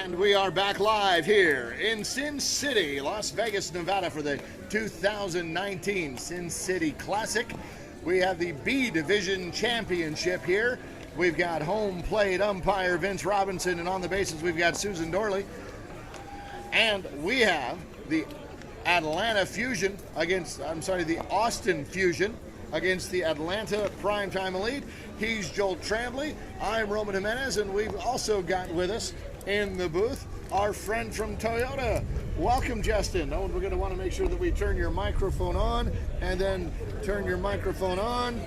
And we are back live here in Sin City, Las Vegas, Nevada for the 2019 Sin City Classic. We have the B Division Championship here. We've got home plate umpire Vince Robinson, and on the bases we've got Susan Dorley. And we have the Atlanta Fusion the Austin Fusion against the Atlanta Primetime Elite. He's Joel Tremblay. I'm Roman Jimenez, and we've also got with us in the booth our friend from Toyota. Welcome, Justin. Oh, we're going to want to make sure that we turn your microphone on, and then turn your microphone on.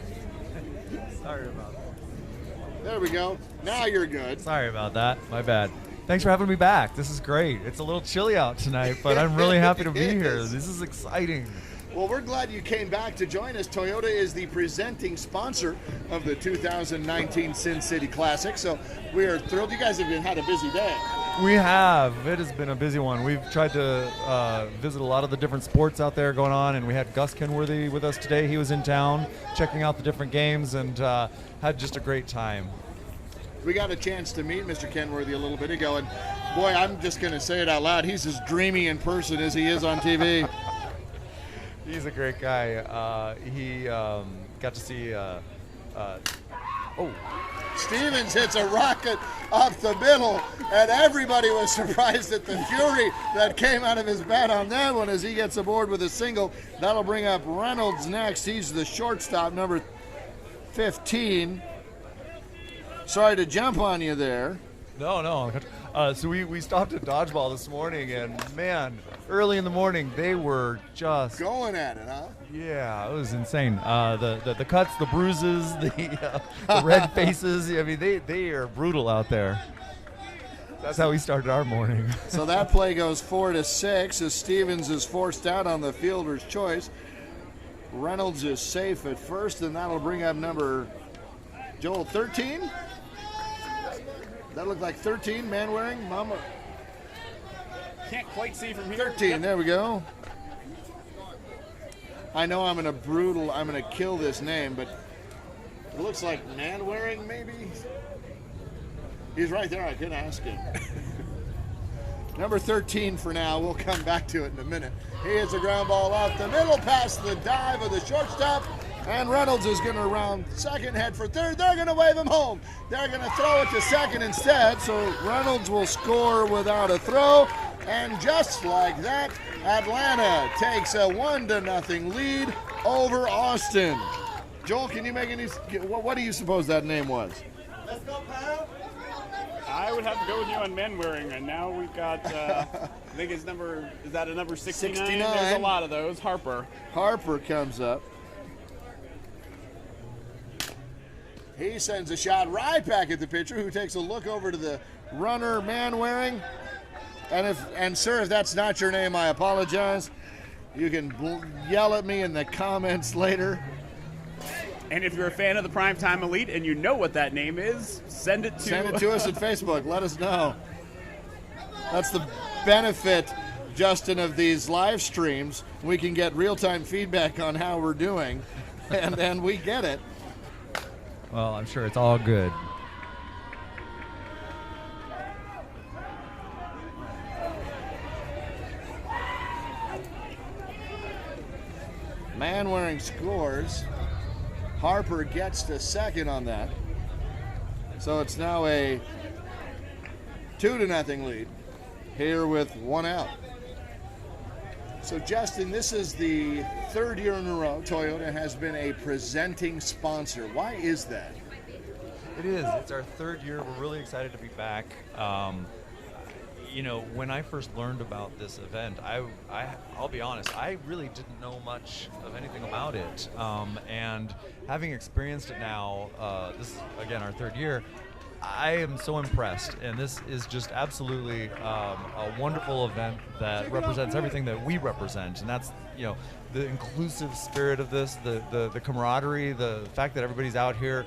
Sorry about that. There we go. Now you're good. Sorry about that. My bad. Thanks for having me back. This is great. It's a little chilly out tonight, but I'm really happy to be here. This is exciting. Well, we're glad you came back to join us. Toyota is the presenting sponsor of the 2019 Sin City Classic, so we are thrilled. You guys have had a busy day. We have. It has been a busy one. We've tried to visit a lot of the different sports out there going on, and we had Gus Kenworthy with us today. He was in town checking out the different games and had just a great time. We got a chance to meet Mr. Kenworthy a little bit ago, and boy, I'm just going to say it out loud. He's as dreamy in person as he is on TV. He's a great guy. He got to see. Stevens hits a rocket up the middle, and everybody was surprised at the fury that came out of his bat on that one as he gets aboard with a single. That'll bring up Reynolds next. He's the shortstop, number 15. Sorry to jump on you there. No. So we stopped at Dodgeball this morning, and man, early in the morning they were just going at it, huh? Yeah, it was insane. The cuts, the bruises, the red faces. I mean, they are brutal out there. That's how we started our morning. So that play goes 4-6 as Stevens is forced out on the fielder's choice. Reynolds is safe at first, and that'll bring up number Joel 13. That looked like 13, Manwaring, Mama. Can't quite see from here. 13, yep. There we go. I know I'm going to kill this name, but it looks like Manwaring, maybe? He's right there, I can ask him. Number 13 for now, we'll come back to it in a minute. He hits a ground ball off the middle, past the dive of the shortstop, and Reynolds is going to round second, head for third. They're going to wave him home. They're going to throw it to second instead, so Reynolds will score without a throw. And just like that, Atlanta takes a 1-0 lead over Austin. Joel, can you make any? What do you suppose that name was? Let's go, pal. I would have to go with you on Manwaring, and now we've got. I think his number is that a number 69? 69. There's a lot of those. Harper comes up. He sends a shot right back at the pitcher, who takes a look over to the runner, Manwaring. And sir, if that's not your name, I apologize. You can yell at me in the comments later. And if you're a fan of the Primetime Elite and you know what that name is, send it to us at Facebook. Let us know. That's the benefit, Justin, of these live streams. We can get real-time feedback on how we're doing, and then we get it. Well, I'm sure it's all good. Manwaring scores. Harper gets to second on that. So it's now a 2-0 lead here with one out. So Justin, this is the third year in a row Toyota has been a presenting sponsor. Why is that? It is. It's our third year. We're really excited to be back. When I first learned about this event, I'll be honest, I really didn't know much of anything about it. And having experienced it now, this is, again, our third year, I am so impressed. And this is just absolutely a wonderful event that represents everything that we represent. And that's, the inclusive spirit of this, the camaraderie, the fact that everybody's out here,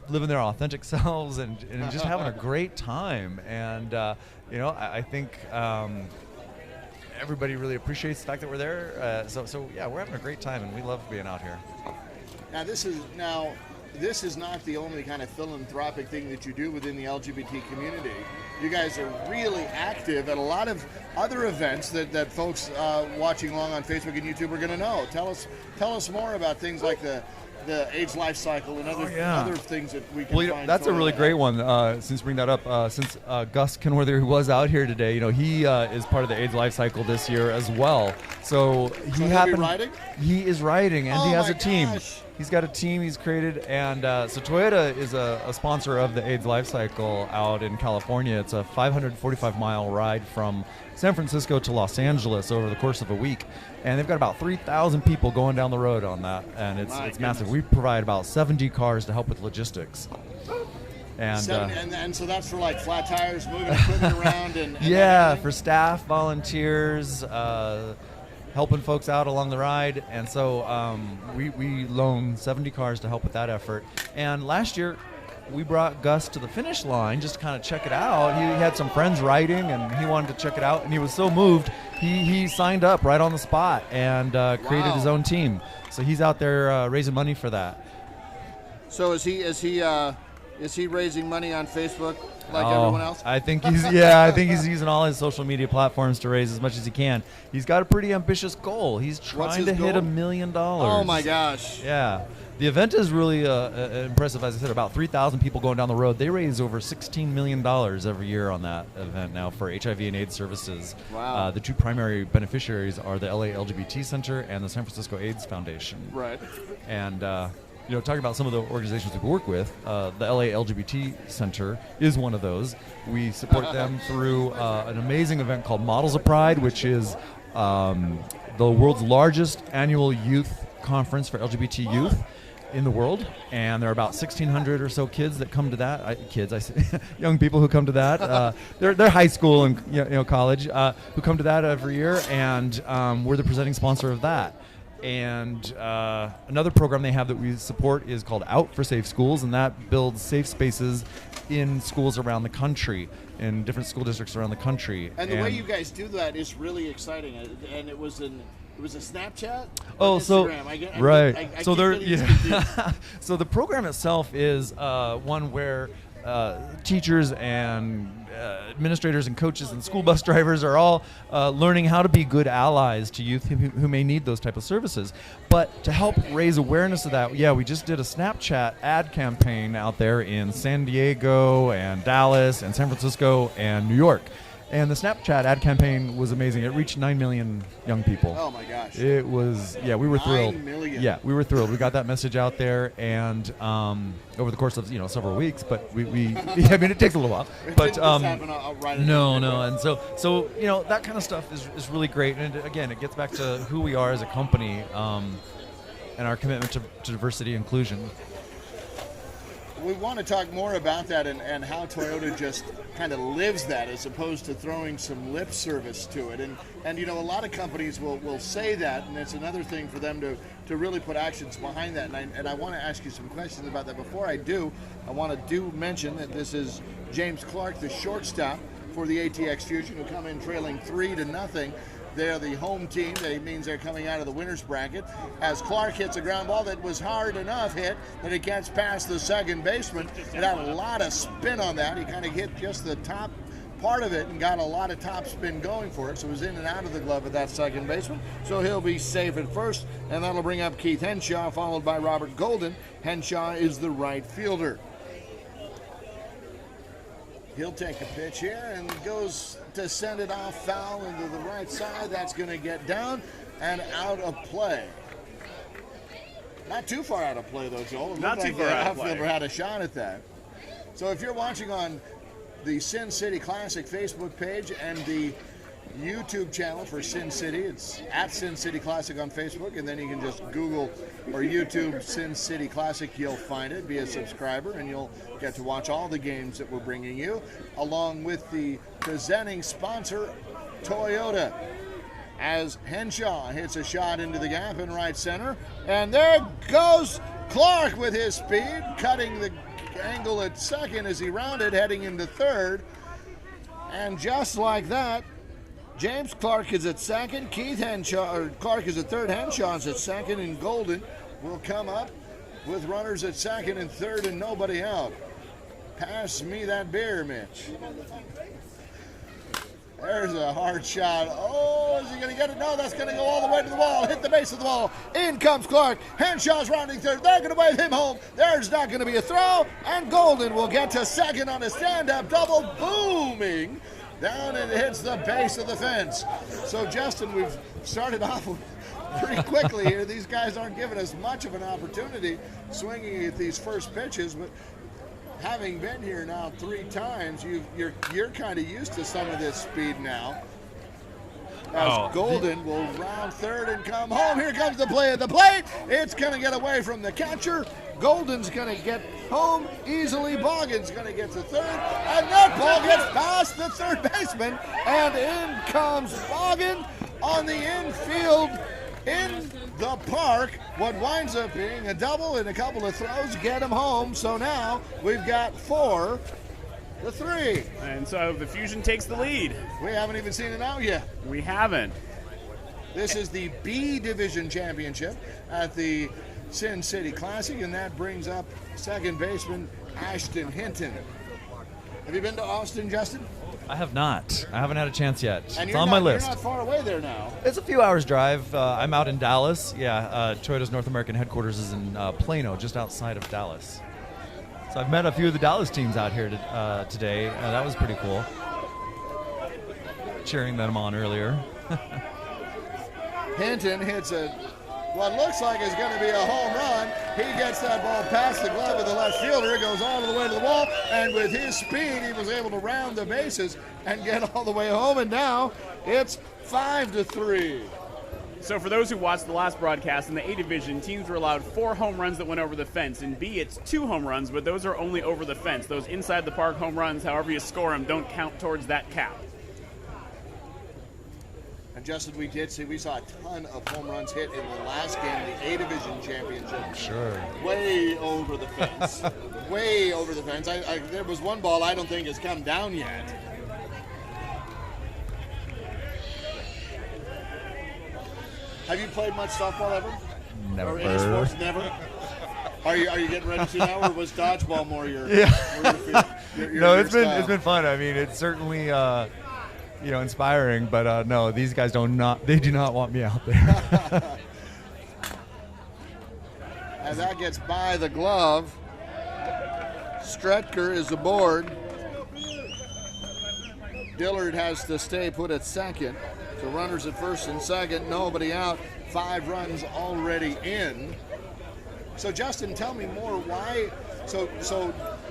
living their authentic selves and just having a great time. And, I think everybody really appreciates the fact that we're there. So yeah, we're having a great time, and we love being out here. Now, this is not the only kind of philanthropic thing that you do within the LGBT community. You guys are really active at a lot of other events that folks watching along on Facebook and YouTube are going to know. Tell us more about things like the AIDS life cycle and other things that we can find. That's a really great one. Since you bring that up, since Gus Kenworthy, who was out here today, he is part of the AIDS life cycle this year as well. So he is riding, and he has a team. He's got a team he's created, and so Toyota is a sponsor of the AIDS life cycle out in California. It's a 545-mile ride from San Francisco to Los Angeles over the course of a week, and they've got about 3,000 people going down the road on that, and it's massive. We provide about 70 cars to help with logistics. And so that's for like flat tires, moving equipment around, and for staff, volunteers, helping folks out along the ride. And so we loan 70 cars to help with that effort. And last year we brought Gus to the finish line just to kind of check it out. He had some friends riding and he wanted to check it out, and he was so moved he signed up right on the spot and created his own team. So he's out there raising money for that. So is he raising money on Facebook like everyone else? I think he's using all his social media platforms to raise as much as he can. He's got a pretty ambitious goal. He's trying to hit $1 million. Oh my gosh. Yeah. The event is really impressive. As I said, about 3,000 people going down the road. They raise over $16 million every year on that event now for HIV and AIDS services. Wow. The two primary beneficiaries are the LA LGBT Center and the San Francisco AIDS Foundation. Right. And talking about some of the organizations we work with, the LA LGBT Center is one of those. We support them through an amazing event called Models of Pride, which is the world's largest annual youth conference for LGBT youth in the world, and there are about 1,600 or so kids that come to that. Young people who come to that. They're high school and college who come to that every year, and we're the presenting sponsor of that. And another program they have that we support is called Out for Safe Schools, and that builds safe spaces in schools around the country, in different school districts around the country. And the way you guys do that is really exciting. And it was a Snapchat? Oh, so Instagram. right. So the program itself is one where teachers and administrators and coaches and school bus drivers are all learning how to be good allies to youth who may need those type of services. But to help raise awareness of that, we just did a Snapchat ad campaign out there in San Diego and Dallas and San Francisco and New York. And the Snapchat ad campaign was amazing. It reached 9 million young people. Oh my gosh. It was, we were thrilled. 9 million. Yeah, we were thrilled. We got that message out there, and over the course of several weeks, but we it takes a little while. But no, and so that kind of stuff is really great. And again, it gets back to who we are as a company and our commitment to diversity and inclusion. We want to talk more about that and how Toyota just kind of lives that as opposed to throwing some lip service to it. And a lot of companies will say that, and it's another thing for them to really put actions behind that. And I want to ask you some questions about that. Before I do, I want to mention that this is James Clark, the shortstop for the ATX Fusion, who come in trailing 3-0. They're the home team. That means they're coming out of the winner's bracket. As Clark hits a ground ball that was hard enough hit that it gets past the second baseman. It had a lot of spin on that. He kind of hit just the top part of it and got a lot of top spin going for it. So it was in and out of the glove of that second baseman. So he'll be safe at first, and that'll bring up Keith Henshaw, followed by Robert Golden. Henshaw is the right fielder. He'll take a pitch here and goes to send it off foul into the right side. That's going to get down and out of play. Not too far out of play, though, Joel. Not too far out of play. Outfielder had a shot at that. So if you're watching on the Sin City Classic Facebook page and the YouTube channel for Sin City, it's at Sin City Classic on Facebook, and then you can just Google or YouTube Sin City Classic. You'll find it. Be a subscriber, and you'll get to watch all the games that we're bringing you, along with the presenting sponsor, Toyota. As Henshaw hits a shot into the gap in right center, and there goes Clark with his speed, cutting the angle at second as he rounded, heading into third, and just like that, James Clark is at second, Clark is at third, Henshaw's at second, and Golden will come up with runners at second and third and nobody out. Pass me that beer, Mitch. There's a hard shot. Oh, is he going to get it? No, that's going to go all the way to the wall. Hit the base of the wall. In comes Clark. Henshaw's rounding third. They're going to wave him home. There's not going to be a throw. And Golden will get to second on a stand-up double. Booming down, and it hits the base of the fence. So, Justin, we've started off pretty quickly here. These guys aren't giving us much of an opportunity swinging at these first pitches, but having been here now 3 times, you're kind of used to some of this speed now. As Golden will round third and come home. Here comes the play at the plate. It's going to get away from the catcher. Golden's going to get home easily. Boggan's going to get to third. And that ball gets past the third baseman. And in comes Boggan on the infield. In the park, what winds up being a double and a couple of throws get him home. So now we've got 4-3. And so the Fusion takes the lead. We haven't even seen it out yet. We haven't. This is the B Division Championship at the Sin City Classic, and that brings up second baseman Ashton Hinton. Have you been to Austin, Justin? I have not. I haven't had a chance yet. And it's on my list. You're not far away there now. It's a few hours drive. I'm out in Dallas. Yeah, Toyota's North American headquarters is in Plano, just outside of Dallas. So I've met a few of the Dallas teams out here today. That was pretty cool. Cheering them on earlier. Hinton hits what looks like is going to be a home run. He gets that ball past the glove of the left fielder. It goes all the way to the wall, and with his speed, he was able to round the bases and get all the way home, and now it's 5-3. So for those who watched the last broadcast, in the A Division, teams were allowed 4 home runs that went over the fence. In B, it's 2 home runs, but those are only over the fence. Those inside the park home runs, however you score them, don't count towards that cap. And Justin, we saw a ton of home runs hit in the last game, the A Division Championship. Sure. Way over the fence. Way over the fence. There was one ball I don't think has come down yet. Have you played much softball ever? Never. Or any sports? Never? Are you getting ready to now, or was dodgeball more your? Yeah. No, it's been fun. I mean, it's certainly inspiring, but no, these guys do not want me out there. As that gets by the glove, Stretker is aboard. Dillard has to stay put at second. So runners at first and second, nobody out. 5 runs already in. So Justin, tell me more. Why? So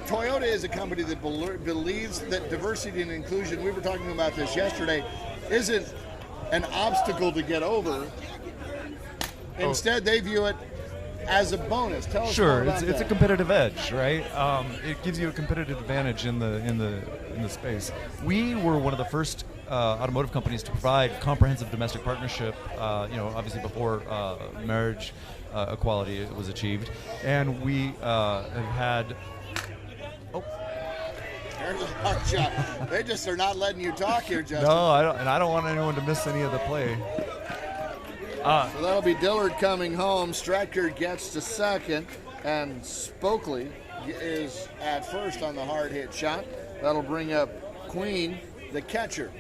Toyota is a company that believes that diversity and inclusion, we were talking about this yesterday, isn't an obstacle to get over. Instead, they view it as a bonus. Tell us more about that. It's a competitive edge, right? It gives you a competitive advantage in the space. We were one of the first automotive companies to provide comprehensive domestic partnership. Obviously before marriage equality was achieved, and we have had. There's a hard shot. They just are not letting you talk here, Justin. No, I don't want anyone to miss any of the play. So that'll be Dillard coming home. Stratker gets to second, and Spokley is at first on the hard hit shot. That'll bring up Queen, the catcher.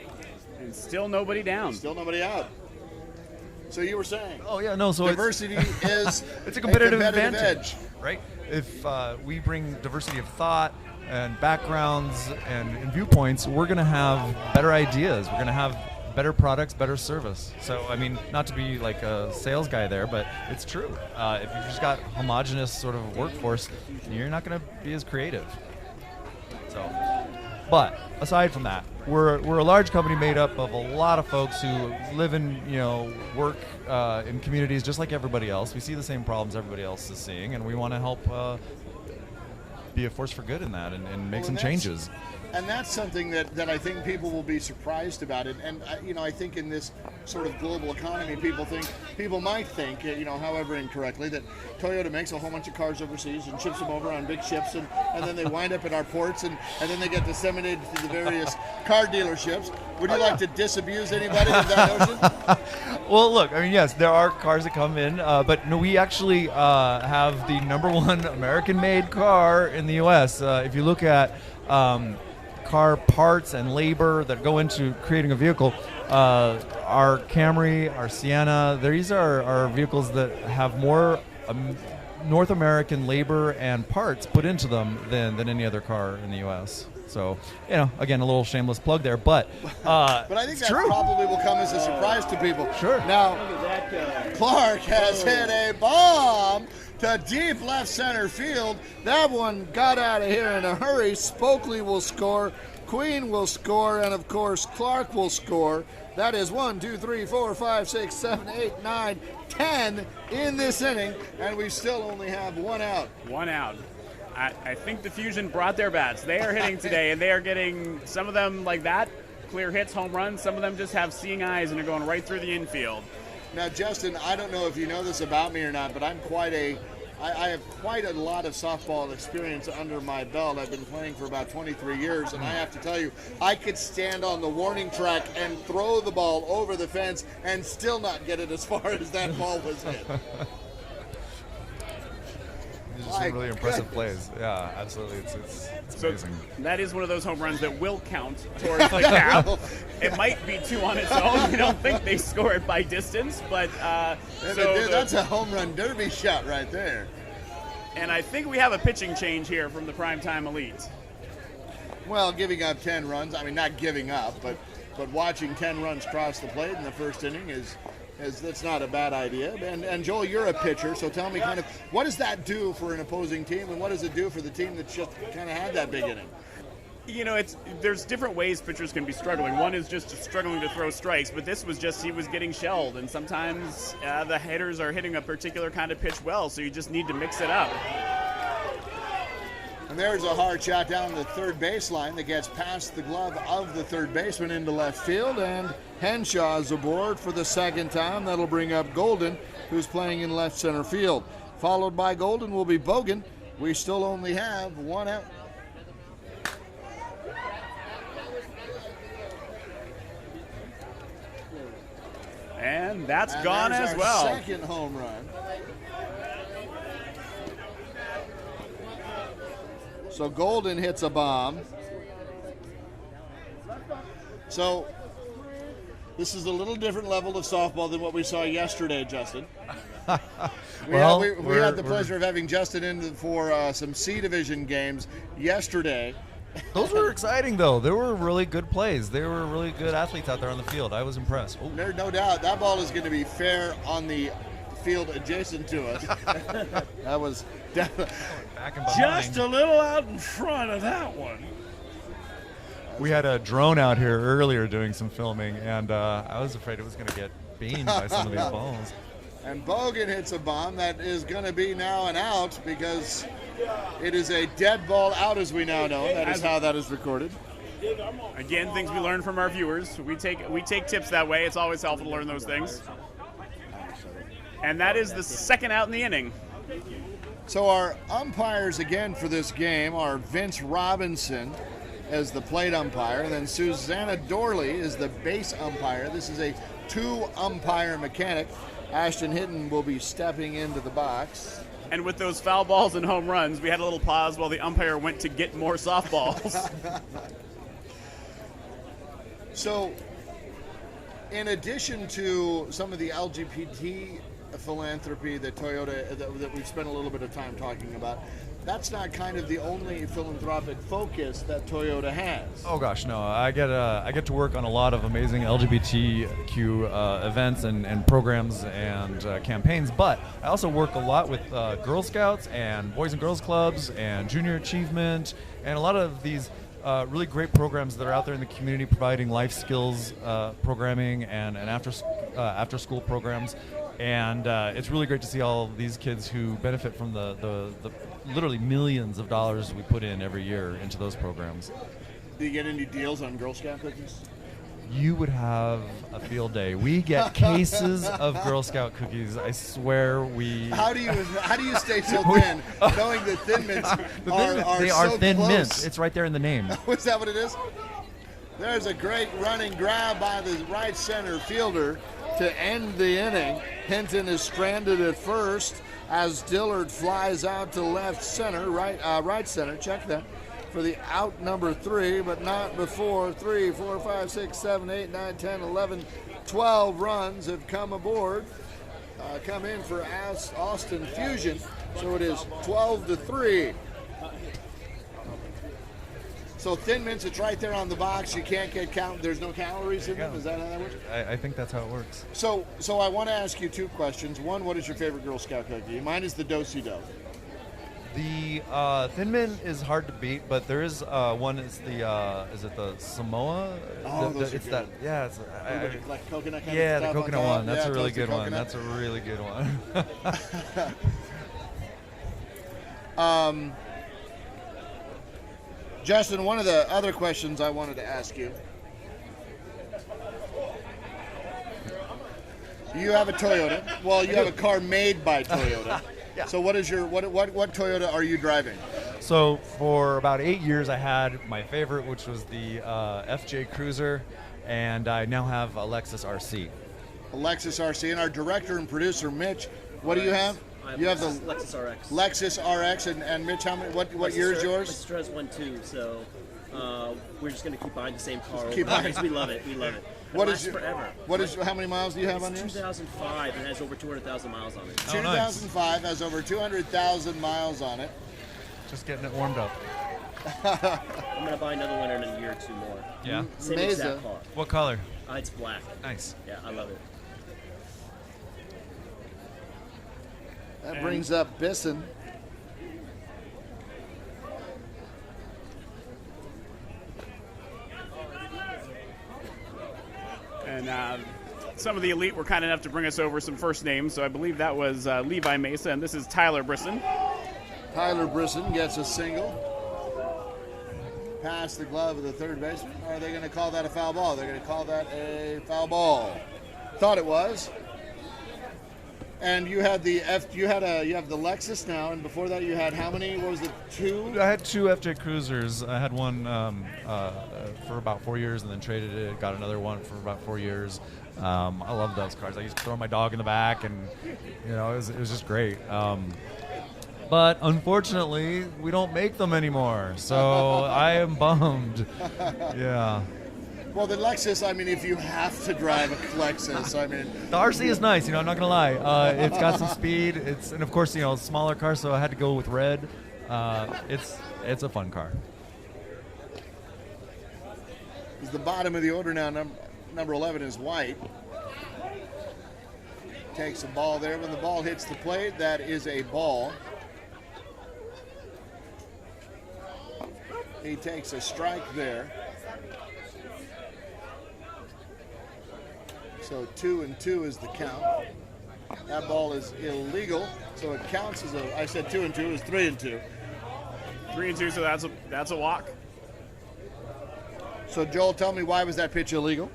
And still nobody down. Still nobody out. So you were saying? Oh yeah, no. So diversity is it's a competitive advantage, edge, right? If we bring diversity of thought and backgrounds and viewpoints, we're going to have better ideas. We're going to have better products, better service. So, I mean, not to be like a sales guy there, but it's true. If you've just got homogenous sort of workforce, you're not going to be as creative. So, but aside from that, we're a large company made up of a lot of folks who live and work in communities just like everybody else. We see the same problems everybody else is seeing, and we want to help be a force for good in that and make some changes. And that's something that I think people will be surprised about it. And I think in this sort of global economy, people might think, however incorrectly, that Toyota makes a whole bunch of cars overseas and ships them over on big ships, and then they wind up at our ports, and then they get disseminated to the various car dealerships. Would you like to disabuse anybody of that notion? Well, look, I mean, yes, there are cars that come in, but no, we actually have the #1 American-made car in the U.S. If you look at car parts and labor that go into creating a vehicle, our Camry, our Sienna, these are vehicles that have more North American labor and parts put into them than any other car in the U.S. So, again, a little shameless plug there, but I think that true. probably will come as a surprise to people. Sure. Now, Clark has hit a bomb to deep left center field. That one got out of here in a hurry. Spokley will score, Queen will score, and of course Clark will score. That is 1, 2, 3, 4, 5, 6, 7, 8, 9, 10 in this inning, and we still only have one out. One out. I think the Fusion brought their bats. They are hitting today, and they are getting some of them like that, clear hits, home runs. Some of them just have seeing eyes and are going right through the infield. Now, Justin, I don't know if you know this about me or not, but I have quite a lot of softball experience under my belt. I've been playing for about 23 years, and I have to tell you, I could stand on the warning track and throw the ball over the fence and still not get it as far as that ball was hit. Just some really impressive plays. Yeah, absolutely. It's amazing. That is one of those home runs that will count towards the cap. It might be 2 on its own. I don't think they score it by distance, but that's a home run derby shot right there. And I think we have a pitching change here from the Primetime Elite. Well, giving up 10 runs, I mean, not giving up, but watching 10 runs cross the plate in the first inning that's not a bad idea. And Joel, you're a pitcher, so tell me kind of what does that do for an opposing team, and what does it do for the team that's just kind of had that big inning? There's different ways pitchers can be struggling. One is just struggling to throw strikes, but this was just he was getting shelled, and sometimes the hitters are hitting a particular kind of pitch well, so you just need to mix it up. And there's a hard shot down the third baseline that gets past the glove of the third baseman into left field, and Henshaw's aboard for the second time. That'll bring up Golden, who's playing in left center field. Followed by Golden will be Bogan. We still only have one out. And that's gone as well. Second home run. So Golden hits a bomb. So this is a little different level of softball than what we saw yesterday, Justin. We had the pleasure of having Justin in for some C Division games yesterday. Those were exciting, though. They were really good plays. They were really good athletes out there on the field. I was impressed. Oh. There's no doubt that ball is going to be fair on the field adjacent to us. That was definitely Back and behind. Just a little out in front of that one. We had a drone out here earlier doing some filming, and I was afraid it was going to get beamed by some of these balls. And Bogan hits a bomb that is going to be now an out because it is a dead ball out, as we now know. That is how that is recorded. Again, things we learn from our viewers. We take tips that way. It's always helpful to learn those things. And that is the second out in the inning. So our umpires again for this game are Vince Robinson as the plate umpire, and then Susanna Dorley is the base umpire. This is a 2-umpire mechanic. Ashton Hinton will be stepping into the box. And with those foul balls and home runs, we had a little pause while the umpire went to get more softballs. So, in addition to some of the LGBT philanthropy that Toyota, that we've spent a little bit of time talking about, that's not kind of the only philanthropic focus that Toyota has. Oh gosh, no! I get to work on a lot of amazing LGBTQ events and programs and campaigns, but I also work a lot with Girl Scouts and Boys and Girls Clubs and Junior Achievement and a lot of these really great programs that are out there in the community providing life skills programming and after school programs. And it's really great to see all these kids who benefit from the literally millions of dollars we put in every year into those programs. Do you get any deals on Girl Scout cookies? you would have a field day. We get cases of Girl Scout cookies. I swear we. How do you stay so thin, knowing that Thin Mints are they so are Thin close? Mints. It's right there in the name. Is that what it is? There's a great running grab by the right center fielder to end the inning. Hinton is stranded at first as Dillard flies out to left center, right center. Check that. For the out number 3, but not before 3, 4, 5, 6, 7, 8, 9, 10, 11, 12 runs have come aboard, come in for Austin Fusion. So it is 12-3. So Thin Mints, it's right there on the box. You can't get there's no calories in them. Is that how that works? I think that's how it works. So I want to ask you 2 questions. One, what is your favorite Girl Scout cookie? Mine is the Do-Si-Do. The Thin Mint is hard to beat, but there is one. It's the is it the Samoa? Oh, those are it's good. that. Yeah, it's Like coconut kind yeah, of the stuff coconut on top. one. That's Yeah, a really toasted good one. coconut. That's a really good one. Justin, one of the other questions I wanted to ask you. You have a Toyota. Well, you have a car made by Toyota. Yeah. So what is your what Toyota are you driving? So for about 8 years, I had my favorite, which was the FJ Cruiser, and I now have a Lexus RC. A Lexus RC, and our director and producer Mitch. What do you have? You have the Lexus RX. Lexus RX, and Mitch, how many? What year is yours? My sister has one too, so we're just gonna keep buying the same car. Keep over buying. because we love it. We love it. What It is lasts forever? How many miles do you have on It's yours? 2005 and has over 200,000 miles on it. Oh, nice. 2005 has over 200,000 miles on it. Just getting it warmed up. I'm gonna buy another one in a year or 2 more. Yeah. Same Mesa. exact car. What color? It's black. Nice. Yeah, I love it. That brings up Bisson. And some of the elite were kind enough to bring us over some first names. So I believe that was Levi Mesa, and this is Tyler Brisson. Tyler Brisson gets a single. Past the glove of the third baseman. Or are they going to call that a foul ball? They're going to call that a foul ball. Thought it was. And you had the you have the Lexus now, and before that you had how many? What was it? 2? I had 2 FJ Cruisers. I had one for about 4 years and then traded it. Got another one for about 4 years. I love those cars. I used to throw my dog in the back, and it was just great. But unfortunately, we don't make them anymore, so I am bummed. Yeah. Well, the Lexus, I mean, if you have to drive a Lexus, I mean. The RC is nice, I'm not gonna lie. It's got some speed. And of course, smaller car, so I had to go with red. It's a fun car. The bottom of the order now, number 11 is White. Takes a ball there. When the ball hits the plate, that is a ball. He takes a strike there. So 2-2 is the count. That ball is illegal, so it counts as I said 2-2, it was 3-2. 3-2, so that's a walk. So Joel, tell me, why was that pitch illegal?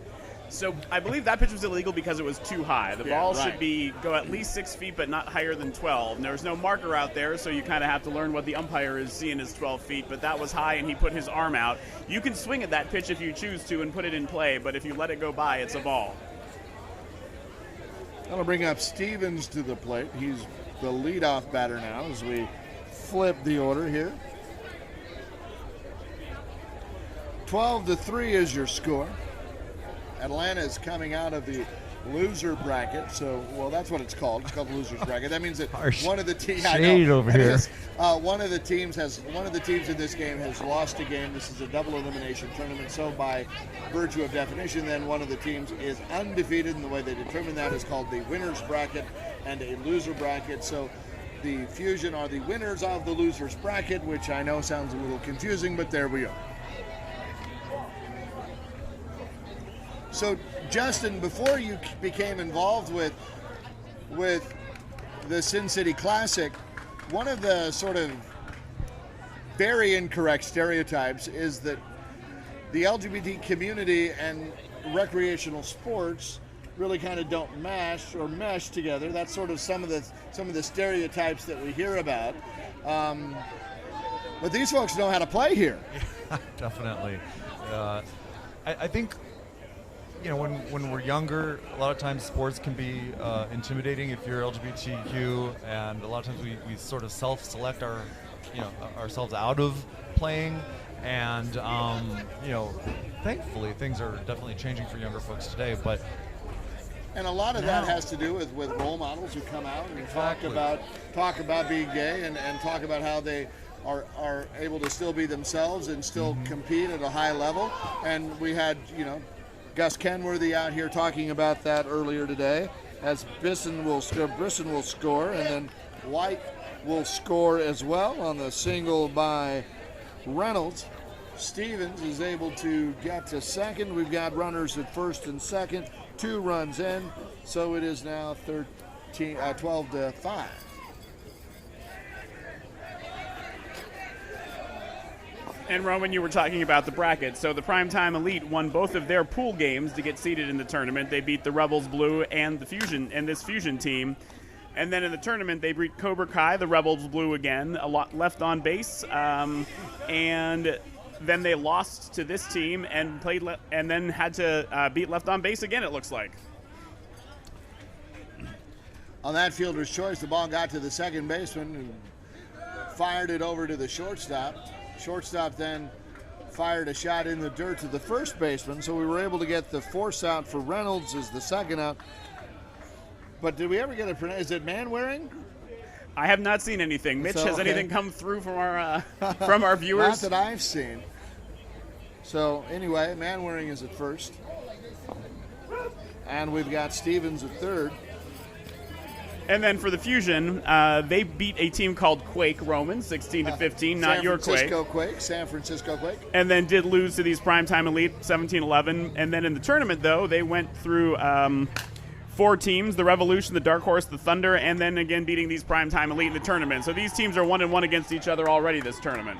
So I believe that pitch was illegal because it was too high. The Yeah, ball right. should go at least 6 feet, but not higher than 12. And there's no marker out there, so you kind of have to learn what the umpire is seeing as 12 feet. But that was high, and he put his arm out. You can swing at that pitch if you choose to and put it in play, but if you let it go by, it's a ball. That'll bring up Stevens to the plate. He's the leadoff batter now as we flip the order here. 12-3 is your score. Atlanta is coming out of the loser bracket, so that's what it's called. It's called the losers bracket. That means that one of the teams shade over here. One of the teams in this game has lost a game. This is a double elimination tournament, so by virtue of definition, then one of the teams is undefeated, and the way they determine that is called the winners bracket and a loser bracket. So the Fusion are the winners of the losers bracket, which I know sounds a little confusing, but there we are. So, Justin, before you became involved with the Sin City Classic, one of the sort of very incorrect stereotypes is that the LGBT community and recreational sports really kind of don't mesh together. That's sort of some of the stereotypes that we hear about. But these folks know how to play here. Definitely. I think, when we're younger, a lot of times sports can be intimidating if you're LGBTQ, and a lot of times we sort of self-select ourselves out of playing. And thankfully things are definitely changing for younger folks today. And a lot of that has to do with role models who come out and talk about being gay and talk about how they are able to still be themselves and still compete at a high level. And we had, Gus Kenworthy out here talking about that earlier today, as Brisson will score, and then White will score as well on the single by Reynolds. Stevens is able to get to second. We've got runners at first and second, 2 runs in, so it is now 12-5. And Roman, you were talking about the bracket. So the Primetime Elite won both of their pool games to get seeded in the tournament. They beat the Rebels Blue and the Fusion and this Fusion team. And then in the tournament, they beat Cobra Kai, the Rebels Blue again, a lot left on base, and then they lost to this team and and then had to beat left on base again. It looks like. On that fielder's choice, the ball got to the second baseman, who fired it over to the shortstop. Shortstop then fired a shot in the dirt to the first baseman, so we were able to get the force out for Reynolds as the second out. But did we ever get is it man-wearing? I have not seen anything. Mitch, has anything come through from our viewers? Not that I've seen. So anyway, man-wearing is at first. And we've got Stevens at third. And then for the Fusion, they beat a team called Quake Roman, 16-15, not your Quake. San Francisco Quake. And then did lose to these Primetime Elite, 17-11. And then in the tournament, though, they went through 4 teams, the Revolution, the Dark Horse, the Thunder, and then again beating these Primetime Elite in the tournament. So these teams are 1-1 against each other already this tournament.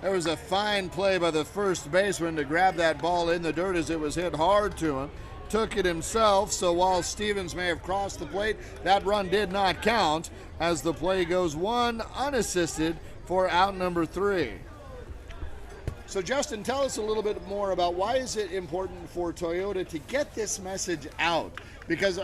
There was a fine play by the first baseman to grab that ball in the dirt as it was hit hard to him. Took it himself, so while Stevens may have crossed the plate, that run did not count as the play goes 1 unassisted for out number 3. So Justin, tell us a little bit more about why is it important for Toyota to get this message out? Because,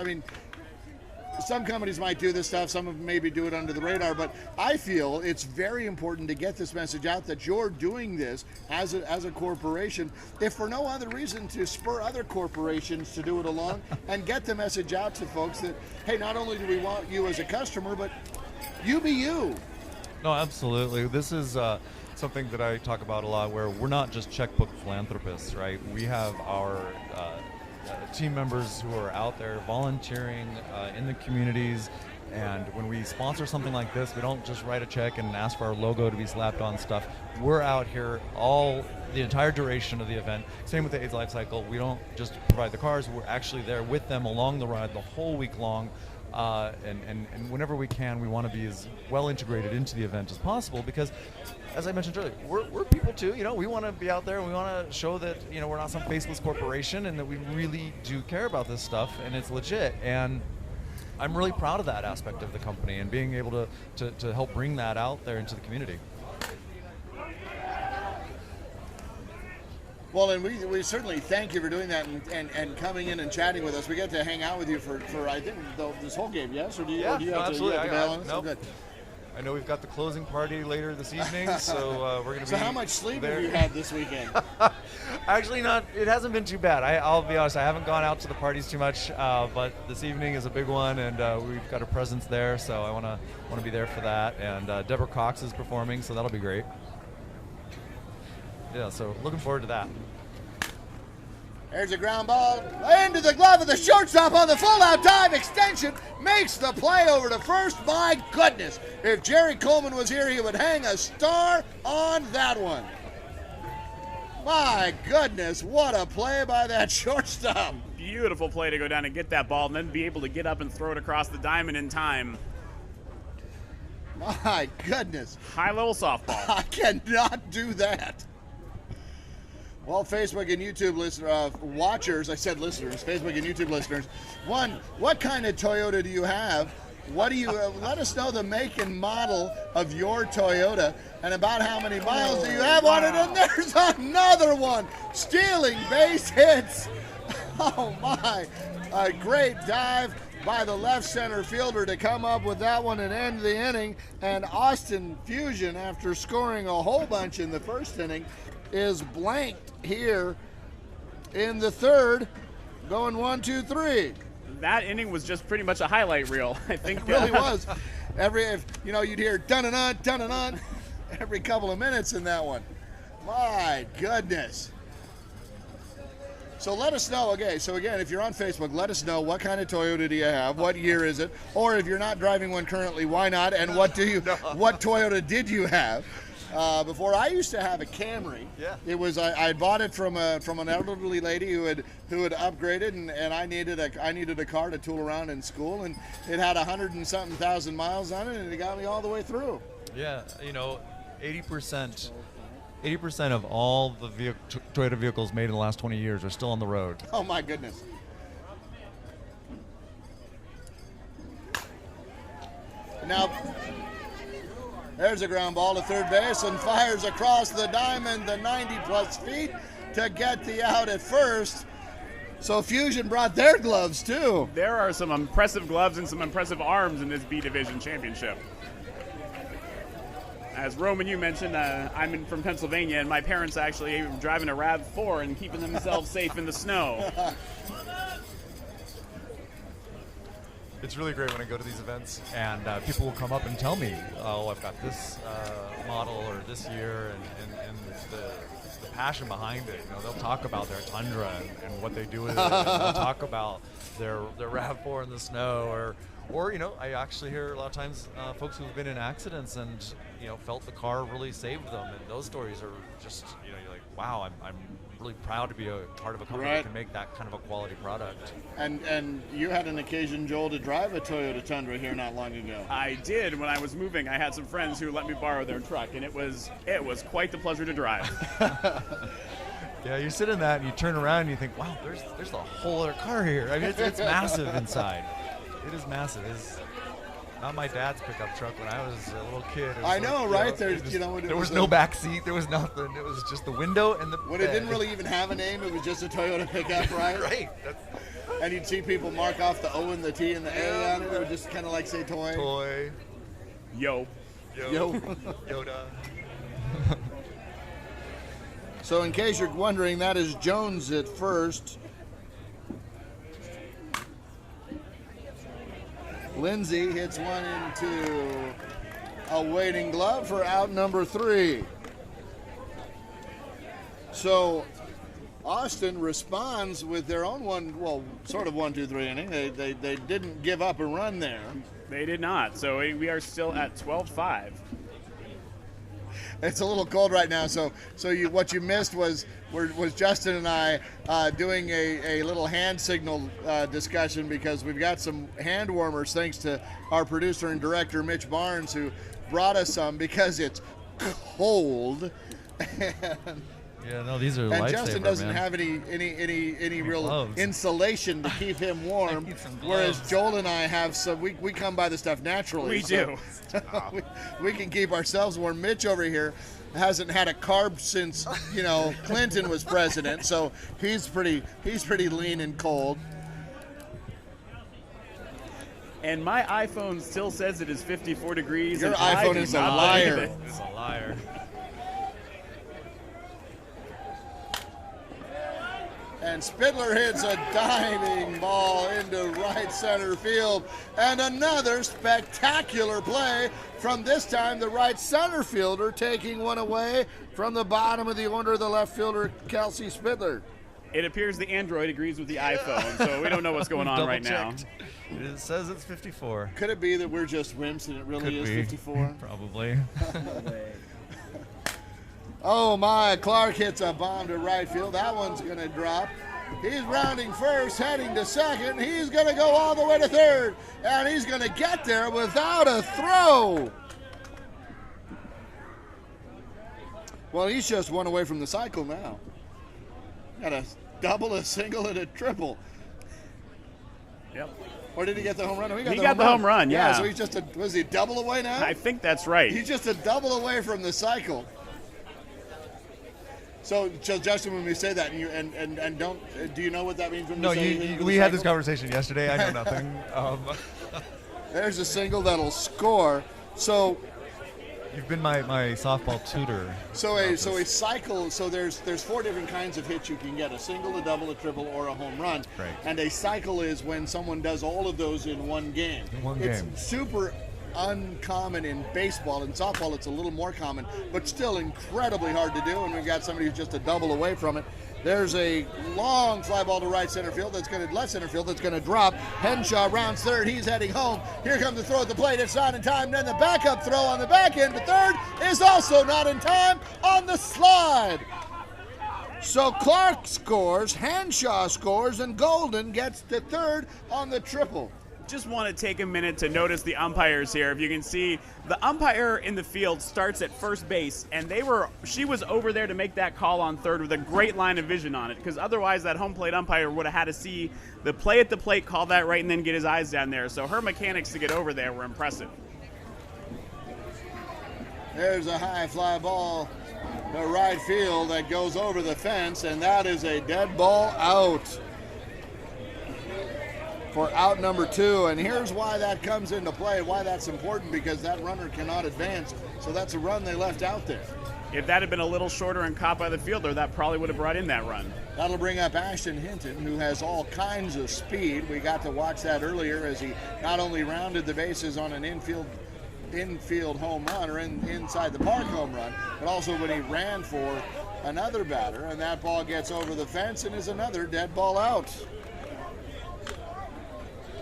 some companies might do this stuff, some of them maybe do it under the radar, but I feel it's very important to get this message out that you're doing this as a corporation, if for no other reason to spur other corporations to do it along and get the message out to folks that, hey, not only do we want you as a customer, but you be you. No, absolutely. This is something that I talk about a lot, where we're not just checkbook philanthropists, right? We have our team members who are out there volunteering in the communities, and when we sponsor something like this, we don't just write a check and ask for our logo to be slapped on stuff. We're out here the entire duration of the event. Same with the AIDS Life Cycle. We don't just provide the cars, we're actually there with them along the ride the whole week long. And whenever we can, we want to be as well integrated into the event as possible, because, as I mentioned earlier, we're people too. We want to be out there and we want to show that we're not some faceless corporation and that we really do care about this stuff and it's legit. And I'm really proud of that aspect of the company and being able to help bring that out there into the community. Well, and we certainly thank you for doing that and coming in and chatting with us. We get to hang out with you for I think this whole game, yes? Or do you have absolutely. to bail on us? Nope. I know we've got the closing party later this evening, so we're going to be. So how much sleep there. have you had this weekend? Actually, not. It hasn't been too bad. I'll be honest. I haven't gone out to the parties too much, but this evening is a big one, and we've got a presence there, so I want to be there for that. And Deborah Cox is performing, so that'll be great. Yeah, so looking forward to that. There's a ground ball into the glove of the shortstop on the full-out dive extension. Makes the play over to first. My goodness, if Jerry Coleman was here, he would hang a star on that one. My goodness, what a play by that shortstop. Beautiful play to go down and get that ball and then be able to get up and throw it across the diamond in time. My goodness. High-level softball. I cannot do that. Well, Facebook and YouTube watchers, I said listeners, Facebook and YouTube listeners. One, what kind of Toyota do you have? What do you, let us know the make and model of your Toyota and about how many miles do you have on it. And there's another one, stealing base hits. Oh my, a great dive by the left center fielder to come up with that one and end the inning. And Austin Fusion, after scoring a whole bunch in the first inning, is blanked here in the third, going 1, 2, 3. That inning was just pretty much a highlight reel. I think It really was. You'd hear dun-dun-dun, dun-dun-dun every couple of minutes in that one. My goodness. So let us know. Okay, so again, if you're on Facebook, let us know what kind of Toyota do you have, what year is it, or if you're not driving one currently, why not, and what Toyota did you have? Before, I used to have a Camry. Yeah. It was I bought it from an elderly lady who had upgraded, and I needed a car to tool around in school, and it had 100 and something thousand miles on it, and it got me all the way through. Yeah, 80% of all the Toyota vehicles made in the last 20 years are still on the road. Oh my goodness. Now, there's a ground ball to third base and fires across the diamond the 90-plus feet to get the out at first. So Fusion brought their gloves, too. there are some impressive gloves and some impressive arms in this B Division championship. As Roman, you mentioned, I'm from Pennsylvania, and my parents actually are driving a RAV4 and keeping themselves safe in the snow. It's really great when I go to these events and people will come up and tell me, oh, I've got this model or this year, and the passion behind it. They'll talk about their Tundra and what they do with it. And they'll talk about their RAV4 in the snow, or I actually hear a lot of times folks who've been in accidents and felt the car really saved them, and those stories are just you're like, wow, I'm really proud to be a part of a company that can make that kind of a quality product. And you had an occasion, Joel, to drive a Toyota Tundra here not long ago. I did. When I was moving, I had some friends who let me borrow their truck, and it was quite the pleasure to drive. Yeah, you sit in that and you turn around and you think, wow, there's a whole other car here. I mean, it's massive inside. It is massive. It's not my dad's pickup truck when I was a little kid. I know, right? There was no back seat. There was nothing. It was just the window and the When bed. it didn't really even have a name, it was just a Toyota pickup, right? Right. And you'd see people mark off the O and the T and the A on it. It would just kind of like say toy. Toy. Yo. Yoda. So in case you're wondering, that is Jones at first. Lindsay hits one into a waiting glove for out number 3. So Austin responds with their own sort of 1, 2, 3 inning. They didn't give up a run there. They did not. So we are still at 12-5. It's a little cold right now, so what you missed was Justin and I doing a little hand signal discussion, because we've got some hand warmers thanks to our producer and director Mitch Barnes, who brought us some because it's cold. Yeah, no, these are And lifesaver, Justin doesn't man. have any real gloves. insulation to keep him warm, need some whereas gloves. Joel and I have some. We come by the stuff naturally. We do. we can keep ourselves warm. Mitch over here hasn't had a carb since Clinton was president, so he's pretty lean and cold. And my iPhone still says it is 54 degrees. Your and I iPhone do is a not liar. believe it. It's a liar. And Spidler hits a diving ball into right center field. And another spectacular play from this time the right center fielder, taking one away from the bottom of the order, the left fielder, Kelsey Spidler. It appears the Android agrees with the iPhone, so we don't know what's going on right now. Double-checked. It says it's 54. Could it be that we're just wimps and it really Could is be. 54? Probably. Oh my, Clark hits a bomb to right field. That one's going to drop. He's rounding first, heading to second. He's going to go all the way to third. And he's going to get there without a throw. Well, he's just one away from the cycle now. Got a double, a single, and a triple. Yep. Or did he get the home run? No, He got the home run, yeah. So he's just was he double away now? I think that's right. He's just a double away from the cycle. So, Justin, when we say that, and don't, do you know what that means when we say we had this conversation yesterday. I know nothing. There's a single that'll score. So You've been my softball tutor. So a cycle. So there's 4 different kinds of hits you can get: a single, a double, a triple, or a home run. Right. And a cycle is when someone does all of those in one game. It's super uncommon in baseball. In softball, it's a little more common, but still incredibly hard to do. And we've got somebody who's just a double away from it. There's a long fly ball to right center field left center field that's going to drop. Henshaw rounds third. He's heading home. Here comes the throw at the plate. It's not in time. Then the backup throw on the back end to third is also not in time on the slide. So Clark scores, Henshaw scores, and Golden gets to third on the triple. Just want to take a minute to notice the umpires here. If you can see, the umpire in the field starts at first base, and she was over there to make that call on third with a great line of vision on it, because otherwise that home plate umpire would have had to see the play at the plate, call that right, and then get his eyes down there. So her mechanics to get over there were impressive. There's a high fly ball to right field that goes over the fence, and that is a dead ball out for out number 2. And here's why that comes into play, why that's important, because that runner cannot advance. So that's a run they left out there. If that had been a little shorter and caught by the fielder, that probably would have brought in that run. That'll bring up Ashton Hinton, who has all kinds of speed. We got to watch that earlier as he not only rounded the bases on an infield home run, or inside the park home run, but also when he ran for another batter, and that ball gets over the fence and is another dead ball out.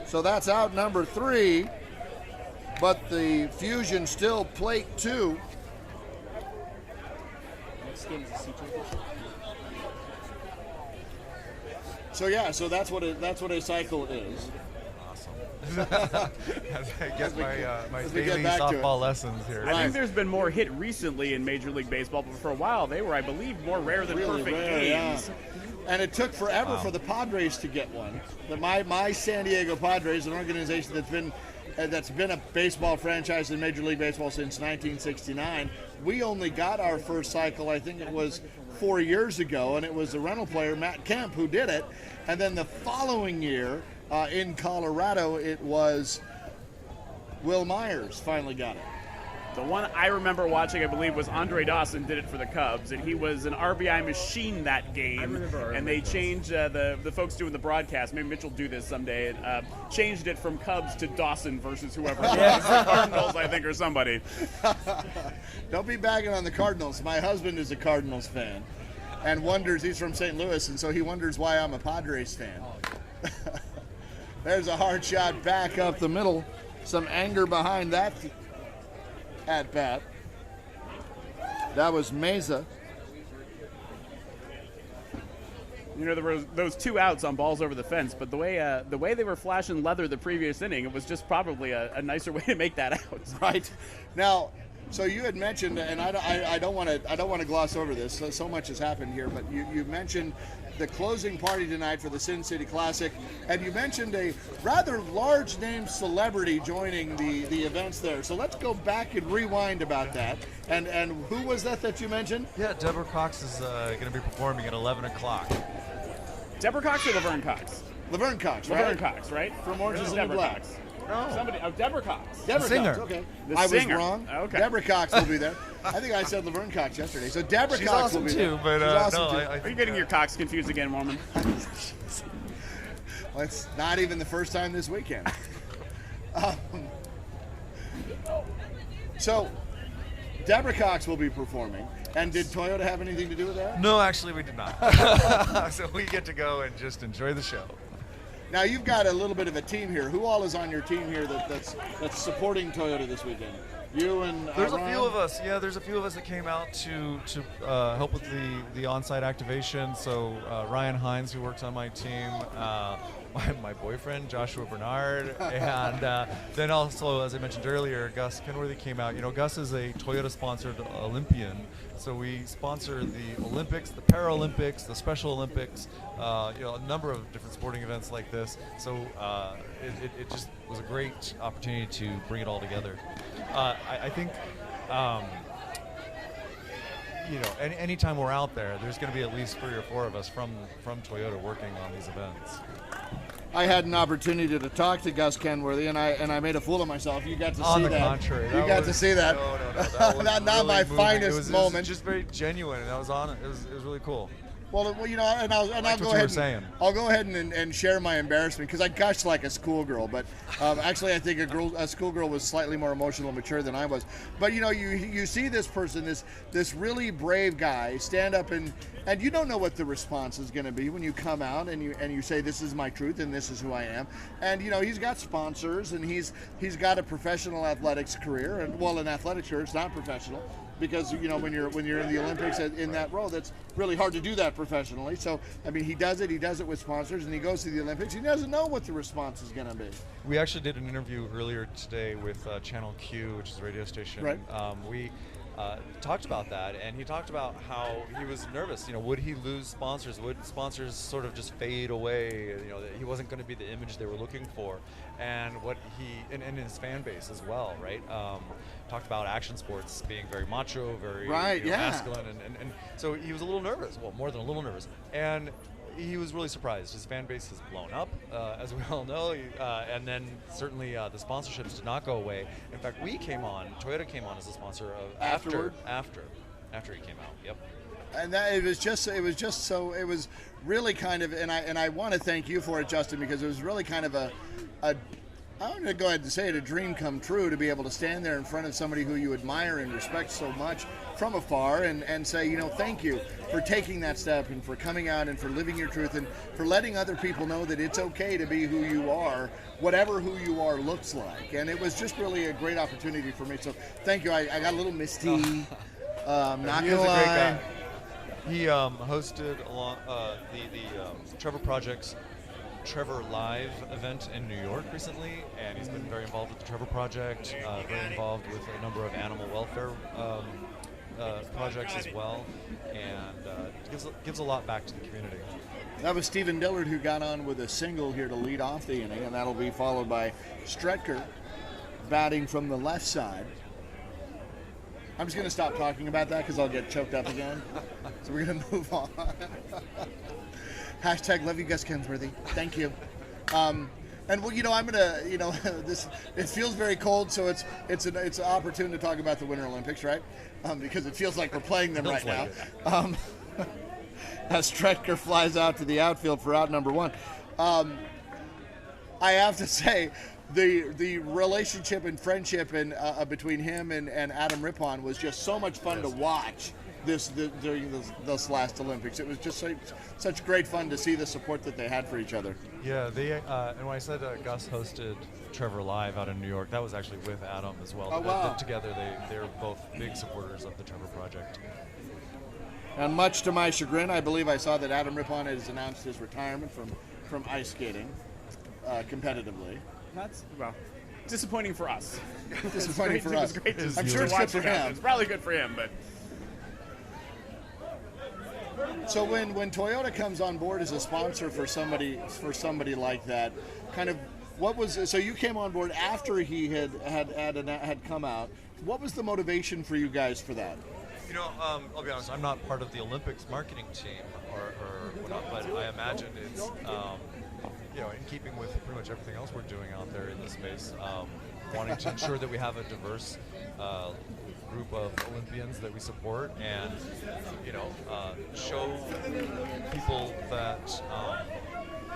So that's out number 3, but the Fusion still plate 2. Next game is the C championship. So yeah, so that's what a cycle is. Awesome. As I get my daily back to softball lessons here. I think there's been more hit recently in Major League Baseball, but for a while they were, I believe, more rare than Really perfect rare, games. yeah. And it took forever for the Padres to get one. My San Diego Padres, an organization that's been a baseball franchise in Major League Baseball since 1969. We only got our first cycle, I think it was 4 years ago, and it was the rental player Matt Kemp who did it. And then the following year in Colorado, it was Will Myers finally got it. The one I remember watching, I believe, was Andre Dawson did it for the Cubs, and he was an RBI machine that game. I remember. And they changed, the folks doing the broadcast, maybe Mitch will do this someday, changed it from Cubs to Dawson versus whoever. Cardinals, I think, or somebody. Don't be bagging on the Cardinals. My husband is a Cardinals fan and wonders, he's from St. Louis, and so he wonders why I'm a Padres fan. There's a hard shot back up the middle. Some anger behind that at bat. That was Meza. You know, there were those 2 outs on balls over the fence, but the way they were flashing leather the previous inning, it was just probably a nicer way to make that out. Right. Now, so you had mentioned, and I don't want to gloss over this. So much has happened here, but you mentioned the closing party tonight for the Sin City Classic, and you mentioned a rather large name celebrity joining the events there. So let's go back and rewind about that. And who was that you mentioned? Yeah, Deborah Cox is going to be performing at 11 o'clock. Deborah Cox or Laverne Cox? Laverne Cox, right? Laverne Cox, right? From Orange is the New Deborah Black. Cox. Deborah Cox. Deborah singer. Cox, okay. The I singer. was wrong. Okay. Deborah Cox will be there. I think I said Laverne Cox yesterday. So Deborah She's Cox awesome will be too, there. but She's awesome no, too. I Are you getting your Cox confused again, Mormon? Well, it's not even the first time this weekend. So, Deborah Cox will be performing. And did Toyota have anything to do with that? No, actually, we did not. So we get to go and just enjoy the show. Now, you've got a little bit of a team here. Who all is on your team here that's supporting Toyota this weekend? You and There's a Ryan? few of us. Yeah, there's a few of us that came out to help with the on-site activation. So Ryan Hines, who works on my team, my boyfriend Joshua Bernard, and then also, as I mentioned earlier, Gus Kenworthy came out. You know, Gus is a Toyota-sponsored Olympian, so we sponsor the Olympics, the Paralympics, the Special Olympics, a number of different sporting events like this. So it just was a great opportunity to bring it all together. I think, anytime we're out there, there's going to be at least 3 or 4 of us from Toyota working on these events. I had an opportunity to talk to Gus Kenworthy, and I made a fool of myself. You got to see that. On the contrary, you got to see that. No, that was not really my moving. finest moment. It was just very genuine, and I was on it. It was really cool. Well, I'll go ahead and share my embarrassment because I gushed like a schoolgirl. But actually, I think a schoolgirl was slightly more emotional and mature than I was. But you see this person, this really brave guy, stand up and you don't know what the response is going to be when you come out and you say, this is my truth and this is who I am. And he's got sponsors and he's got a professional athletics career, and an athletics career, it's not professional. Because when you're in the Olympics in that role, that's really hard to do that professionally. So I mean, he does it with sponsors, and he goes to the Olympics. He doesn't know what the response is going to be. We actually did an interview earlier today with Channel Q, which is a radio station. Right. We talked about that, and he talked about how he was nervous. Would he lose sponsors? Would sponsors sort of just fade away? That he wasn't going to be the image they were looking for, and and his fan base as well, right? Talked about action sports being very macho, very masculine, and so he was a little nervous. Well, more than a little nervous, and he was really surprised. His fan base has blown up, as we all know, and then certainly the sponsorships did not go away. In fact, Toyota came on as a sponsor after he came out. Yep. And it was really kind of, and I want to thank you for it, Justin, because it was really kind of I'm going to go ahead and say it, a dream come true to be able to stand there in front of somebody who you admire and respect so much from afar and say, thank you for taking that step and for coming out and for living your truth and for letting other people know that it's okay to be who you are, whatever who you are looks like. And it was just really a great opportunity for me. So thank you. I got a little misty. Not he gonna was a lie. great guy. He hosted along the Trevor Project's Trevor Live event in New York recently, and he's been very involved with the Trevor Project, very involved with a number of animal welfare projects as well, and gives a lot back to the community. That was Stephen Dillard, who got on with a single here to lead off the inning, and that'll be followed by Stretker batting from the left side. I'm just going to stop talking about that because I'll get choked up again. So we're going to move on. Hashtag love you, Gus Kenworthy. Thank you. And well, I'm gonna, this. It feels very cold, so it's an opportune to talk about the Winter Olympics, right? Because it feels like we're playing them right now. As Stretker flies out to the outfield for out number 1, I have to say, the relationship and friendship between him and Adam Rippon was just so much fun to watch. During this last Olympics, it was just such great fun to see the support that they had for each other. Yeah, and when I said Gus hosted Trevor Live out in New York, that was actually with Adam as well. Oh, wow. Together, they're both big supporters of the Trevor Project. And much to my chagrin, I believe I saw that Adam Rippon has announced his retirement from ice skating competitively. That's disappointing for us. Disappointing for us. It was great to I'm sure it's good for him. It's probably good for him, but. So when Toyota comes on board as a sponsor for somebody like that, kind of what was so you came on board after he had come out. What was the motivation for you guys for that? I'll be honest. I'm not part of the Olympics marketing team or whatnot, but I imagine it's in keeping with pretty much everything else we're doing out there in this space, wanting to ensure that we have a diverse group of Olympians that we support, and show people that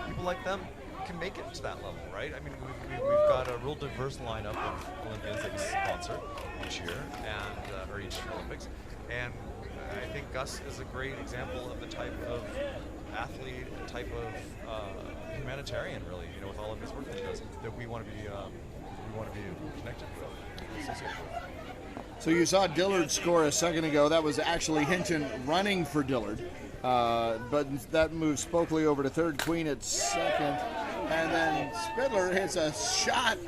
people like them can make it to that level, right? I mean, we've got a real diverse lineup of Olympians that we sponsor each year or each Olympics, and I think Gus is a great example of the type of athlete, type of humanitarian, really, with all of his work that he does, that we want to be connected with, associated with. So you saw Dillard score a second ago. That was actually Hinton running for Dillard. But that moves Spokley over to third, Queen at second. And then Spidler hits a shot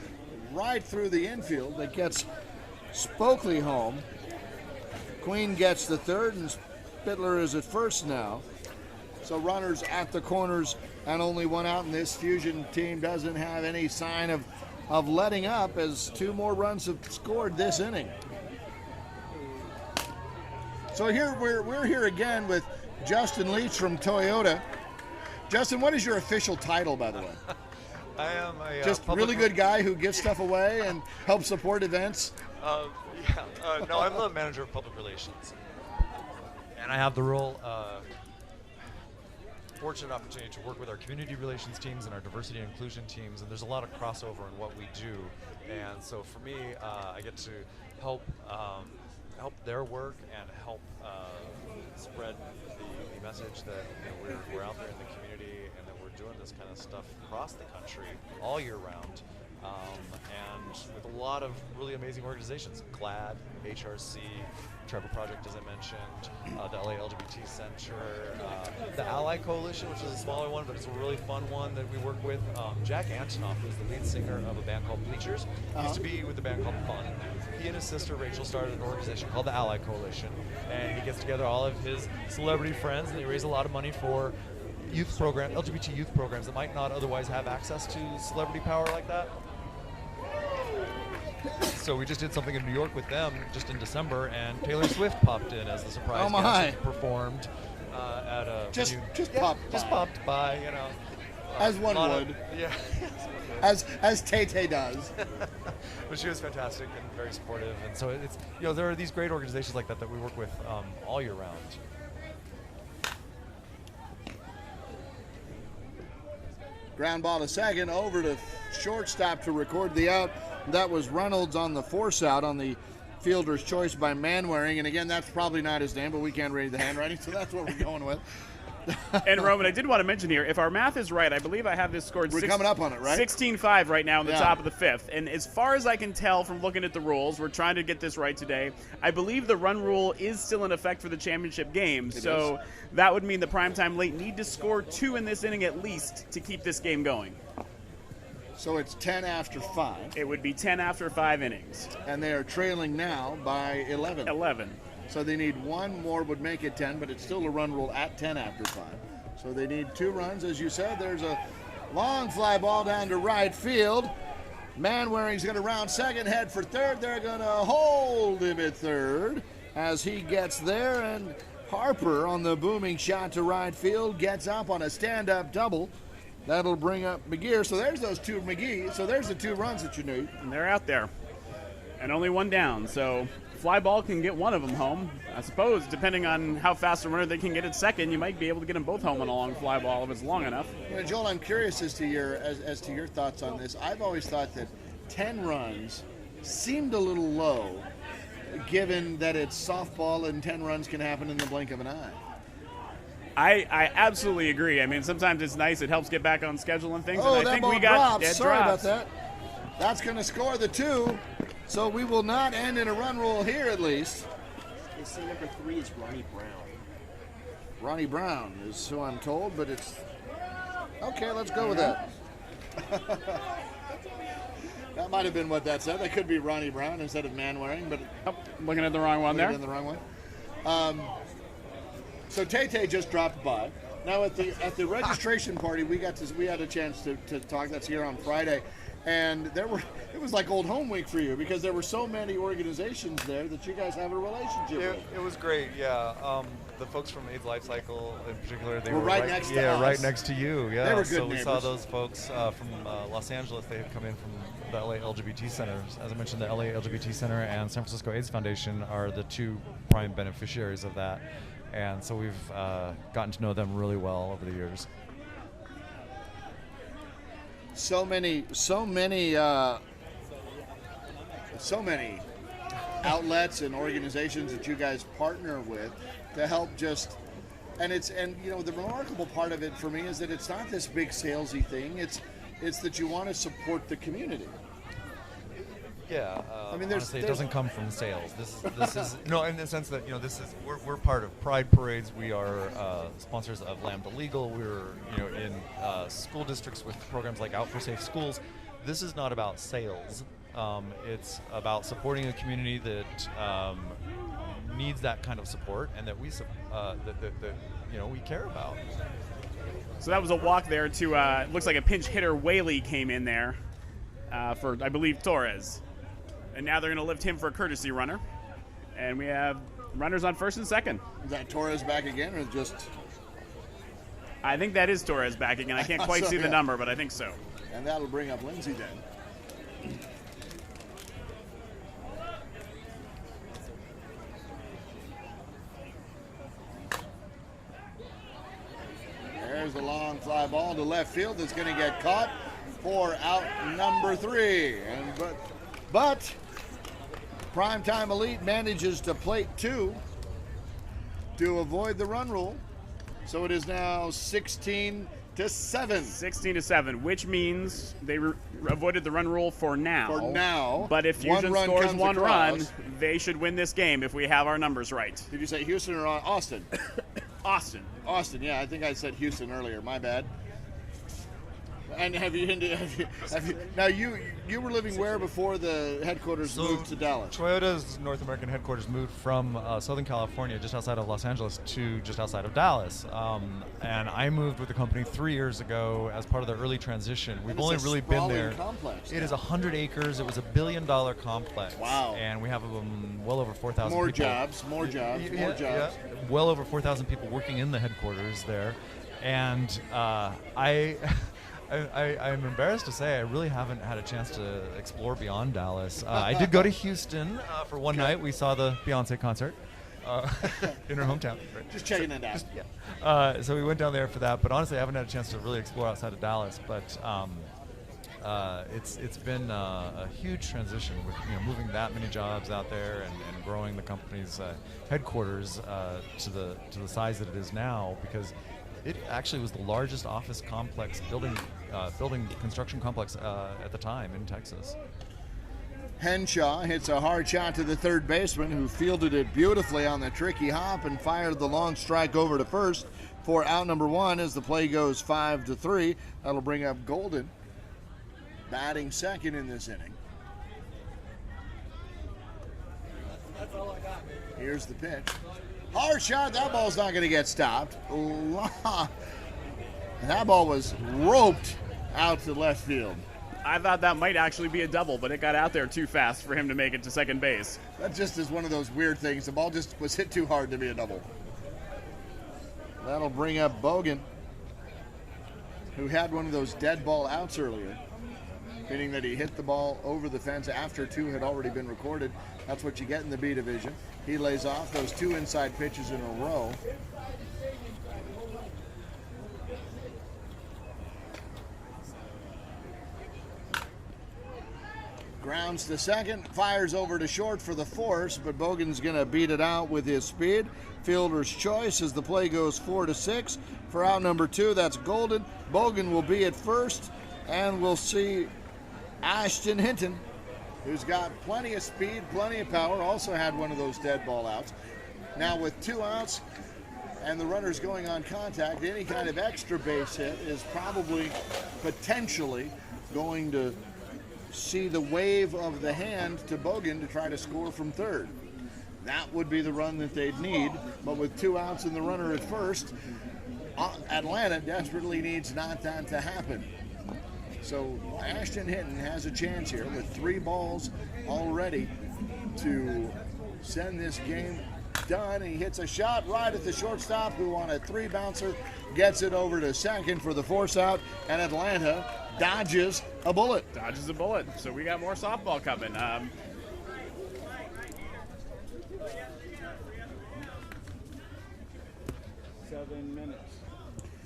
right through the infield that gets Spokley home. Queen gets the third, and Spidler is at first now. So runners at the corners and only one out, and this Fusion team doesn't have any sign of letting up as two more runs have scored this inning. So here we're here again with Justin Leach from Toyota. Justin, what is your official title, by the way? I am a just really good guy who gives stuff away and helps support events. No, I'm the manager of public relations, and I have the role. Fortunate opportunity to work with our community relations teams and our diversity and inclusion teams, and there's a lot of crossover in what we do. And so for me, I get to help their work and help spread the message that we're out there in the community and that we're doing this kind of stuff across the country all year round, and with a lot of really amazing organizations, GLAD, HRC, Trevor Project, as I mentioned, the LA LGBT Center, the Ally Coalition, which is a smaller one, but it's a really fun one that we work with. Jack Antonoff, who's the lead singer of a band called Bleachers, used to be with the band called Fun. He and his sister Rachel started an organization called the Ally Coalition, and he gets together all of his celebrity friends, and they raise a lot of money for LGBT youth programs that might not otherwise have access to celebrity power like that. So we just did something in New York with them just in December, and Taylor Swift popped in as the surprise guest and performed at a popped by, as one would. Yeah. as Tay does. But she was fantastic and very supportive, and so it's there are these great organizations like that we work with all year round. Ground ball to second, over to shortstop to record the out. That was Reynolds on the force out on the fielder's choice by Manwaring. And again, that's probably not his name, but we can't read the handwriting, so that's what we're going with. And Roman, I did want to mention here, if our math is right, I believe I have this scored. We're coming up on it, right? 16-5 right now in the top of the fifth. And as far as I can tell from looking at the rules, we're trying to get this right today. I believe the run rule is still in effect for the championship game. So that would mean the Primetime late need to score 2 in this inning at least to keep this game going. So it's 10 after 5. It would be 10 after 5 innings. And they are trailing now by 11. 11. So they need one more would make it 10, but it's still a run rule at 10 after 5. So they need 2 runs. As you said, there's a long fly ball down to right field. Manwaring's going to round second, head for third. They're going to hold him at third as he gets there. And Harper on the booming shot to right field gets up on a stand-up double. That'll bring up McGear. So there's those 2 McGee. So there's the 2 runs that you need. And they're out there. And only one down. So fly ball can get one of them home. I suppose, depending on how fast a runner they can get at second, you might be able to get them both home on a long fly ball if it's long enough. Joel, I'm curious as to your thoughts on this. I've always thought that 10 runs seemed a little low, given that it's softball and 10 runs can happen in the blink of an eye. I absolutely agree. I mean, sometimes it's nice. It helps get back on schedule and things. Oh, and I that think ball we got drops. Sorry about that. That's going to score the 2. So we will not end in a run rule here, at least. They say number 3 is Ronnie Brown. Ronnie Brown is who I'm told, but it's okay. Let's go with that. That might have been what that said. That could be Ronnie Brown instead of Manwaring, but looking at the wrong one there. In the wrong one. So Tay just dropped by. Now at the registration party, we had a chance to talk. That's here on Friday. And it was like old home week for you because there were so many organizations there that you guys have a relationship with. It was great, yeah. The folks from AIDS Life Cycle in particular, they were right next to us. right next to you. Yeah, they were good so neighbors. We saw those folks from Los Angeles. They had come in from the LA LGBT Center. As I mentioned, the LA LGBT Center and San Francisco AIDS Foundation are the 2 prime beneficiaries of that. And so we've gotten to know them really well over the years. So many outlets and organizations that you guys partner with to help and the remarkable part of it for me is that it's not this big salesy thing. It's that you want to support the community. Yeah, I mean, there's- honestly, it there's- doesn't come from sales. This is no, in the sense that this is we're part of Pride Parades. We are sponsors of Lambda Legal. We're in school districts with programs like Out for Safe Schools. This is not about sales. It's about supporting a community that needs that kind of support, and that we we care about. So that was a walk there to, looks like a pinch hitter, Whaley came in there for, I believe, Torres. And now they're going to lift him for a courtesy runner. And we have runners on first and second. Is that Torres back again, or just? I think that is Torres back again. I can't quite see the number, but I think so. And that'll bring up Lindsay then. There's a long fly ball to left field that's going to get caught for out number 3. But Primetime Elite manages to plate 2 to avoid the run rule. So it is now 16-7. 16-7, which means they avoided the run rule for now. For now. But if One Fusion run scores comes one across. run, they should win this game if we have our numbers right. Did you say Houston or Austin? Austin. Austin, yeah, I think I said Houston earlier. My bad. And have you now you were living where before the headquarters moved to Dallas? Toyota's North American headquarters moved from Southern California, just outside of Los Angeles, to just outside of Dallas. And I moved with the company 3 years ago as part of the early transition. We've And it's only a really been sprawling there. complex It now. is 100 acres. It was $1 billion complex. Wow. And we have well over 4,000 people. More jobs. Yeah. Well over 4,000 people working in the headquarters there. And I'm embarrassed to say I really haven't had a chance to explore beyond Dallas. I did go to Houston for one night. We saw the Beyonce concert in her hometown. Right. Just checking it out. Yeah. So we went down there for that. But honestly, I haven't had a chance to really explore outside of Dallas. But it's been a huge transition with moving that many jobs out there and growing the company's headquarters to the size that it is now, because it actually was the largest office complex building construction complex at the time in Texas. Henshaw hits a hard shot to the third baseman, who fielded it beautifully on the tricky hop and fired the long strike over to first for out number 1 as the play goes 5-3. That'll bring up Golden, batting second in this inning. Here's the pitch. Hard shot. That ball's not going to get stopped. And that ball was roped out to left field. I thought that might actually be a double, but it got out there too fast for him to make it to second base. That just is one of those weird things. The ball just was hit too hard to be a double. That'll bring up Bogan, who had one of those dead ball outs earlier, meaning that he hit the ball over the fence after 2 had already been recorded. That's what you get in the B division. He lays off those 2 inside pitches in a row. Grounds to second, fires over to short for the force, but Bogan's going to beat it out with his speed. Fielder's choice as the play goes 4-6. For out number 2, that's Golden. Bogan will be at first, and we'll see Ashton Hinton, who's got plenty of speed, plenty of power, also had one of those dead ball outs. Now with 2 outs and the runners going on contact, any kind of extra base hit is probably potentially going to see the wave of the hand to Bogan to try to score from third. That would be the run that they'd need, but with 2 outs and the runner at first, Atlanta desperately needs not that to happen. So Ashton Hinton has a chance here with 3 balls already to send this game done. He hits a shot right at the shortstop, who on a 3 bouncer gets it over to second for the force out, and Atlanta dodges a bullet. Dodges a bullet. So we got more softball coming. 7 minutes.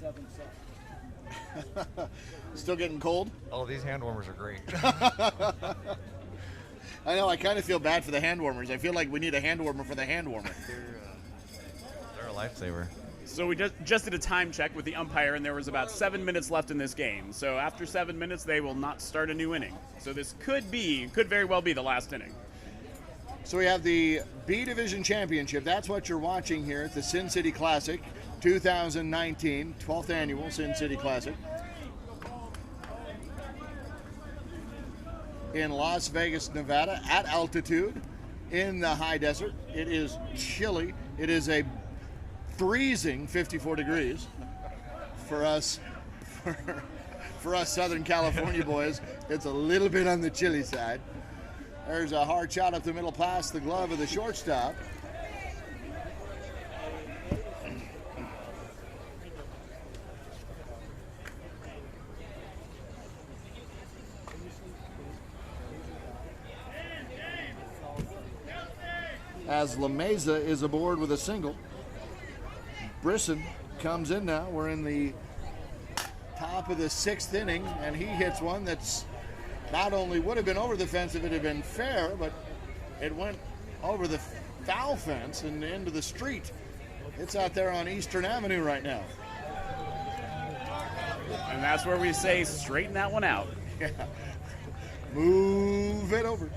7 seconds. Still getting cold? Oh, these hand warmers are great. I know, I kind of feel bad for the hand warmers. I feel like we need a hand warmer for the hand warmer. They're a lifesaver. So we just did a time check with the umpire, and there was about 7 minutes left in this game. So after 7 minutes, they will not start a new inning. So this could very well be the last inning. So we have the B Division Championship. That's what you're watching here at the Sin City Classic 2019, 12th annual Sin City Classic in Las Vegas, Nevada, at altitude in the high desert. It is chilly. It is a freezing 54 degrees for us. For us Southern California boys, it's a little bit on the chilly side. There's a hard shot up the middle past the glove of the shortstop. As La Mesa is aboard with a single. Brisson comes in now. We're in the top of the 6th inning, and he hits one that's not only would have been over the fence if it had been fair, but it went over the foul fence and into the street. It's out there on Eastern Avenue right now. And that's where we say straighten that one out. Yeah. Move it over.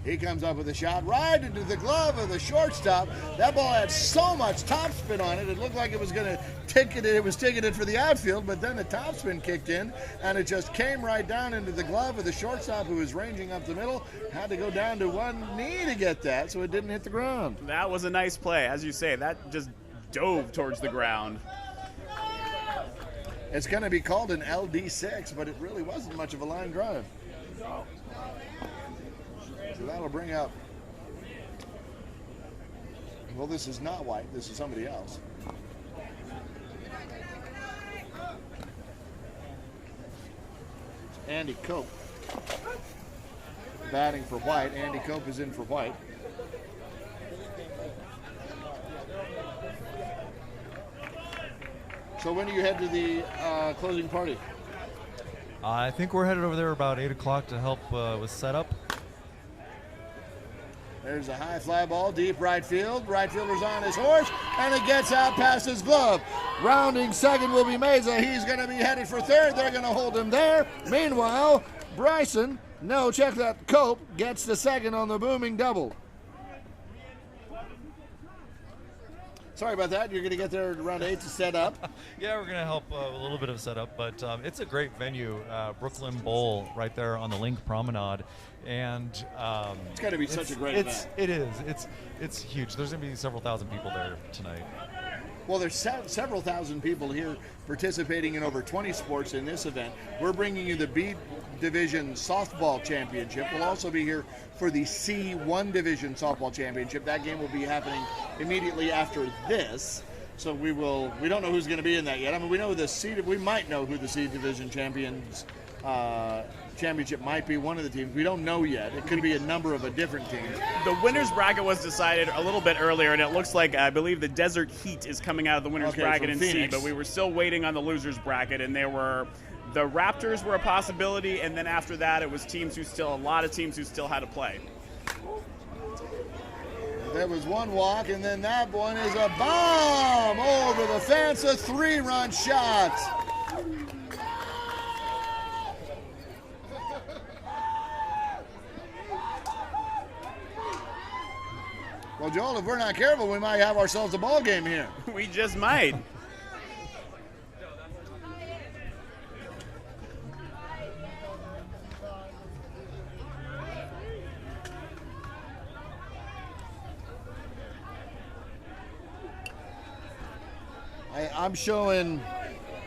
He comes up with a shot right into the glove of the shortstop. That ball had so much topspin on it, it looked like it was going to ticket it. It was ticketed for the outfield, but then the topspin kicked in, and it just came right down into the glove of the shortstop, who was ranging up the middle. Had to go down to one knee to get that, so it didn't hit the ground. That was a nice play. As you say, that just dove towards the ground. It's going to be called an LD6, but it really wasn't much of a line drive. So that'll bring up, well, this is not White, this is somebody else. It's Andy Cope batting for White. Andy Cope is in for White. So when do you head to the closing party? I think we're headed over there about 8 o'clock to help with setup. There's a high fly ball, deep right field. Right fielder's on his horse, and it gets out past his glove. Rounding second will be Meza. He's going to be headed for third. They're going to hold him there. Meanwhile, Bryson, no, check that, Cope gets the second on the booming double. Sorry about that. You're going to get there around 8 to set up. Yeah, we're going to help a little bit of setup, but it's a great venue, Brooklyn Bowl, right there on the Link Promenade, and it's got to be such a great event. It is. It's huge. There's going to be several thousand people there tonight. Well, there's several thousand people here participating in over 20 sports in this event. We're bringing you the B Division Softball Championship. We'll also be here for the C1 Division Softball Championship. That game will be happening immediately after this. So we don't know who's going to be in that yet. I mean, we might know who the C Division championship might be. One of the teams. We don't know yet. It could be a number of different teams. The winner's bracket was decided a little bit earlier, and it looks like, I believe, the Desert Heat is coming out of the winner's bracket in C, but we were still waiting on the loser's bracket, and the Raptors were a possibility, and then after that, it was a lot of teams who still had to play. There was one walk, and then that one is a bomb over the fence, a 3-run shot. Well, Joel, if we're not careful, we might have ourselves a ball game here. We just might. I'm showing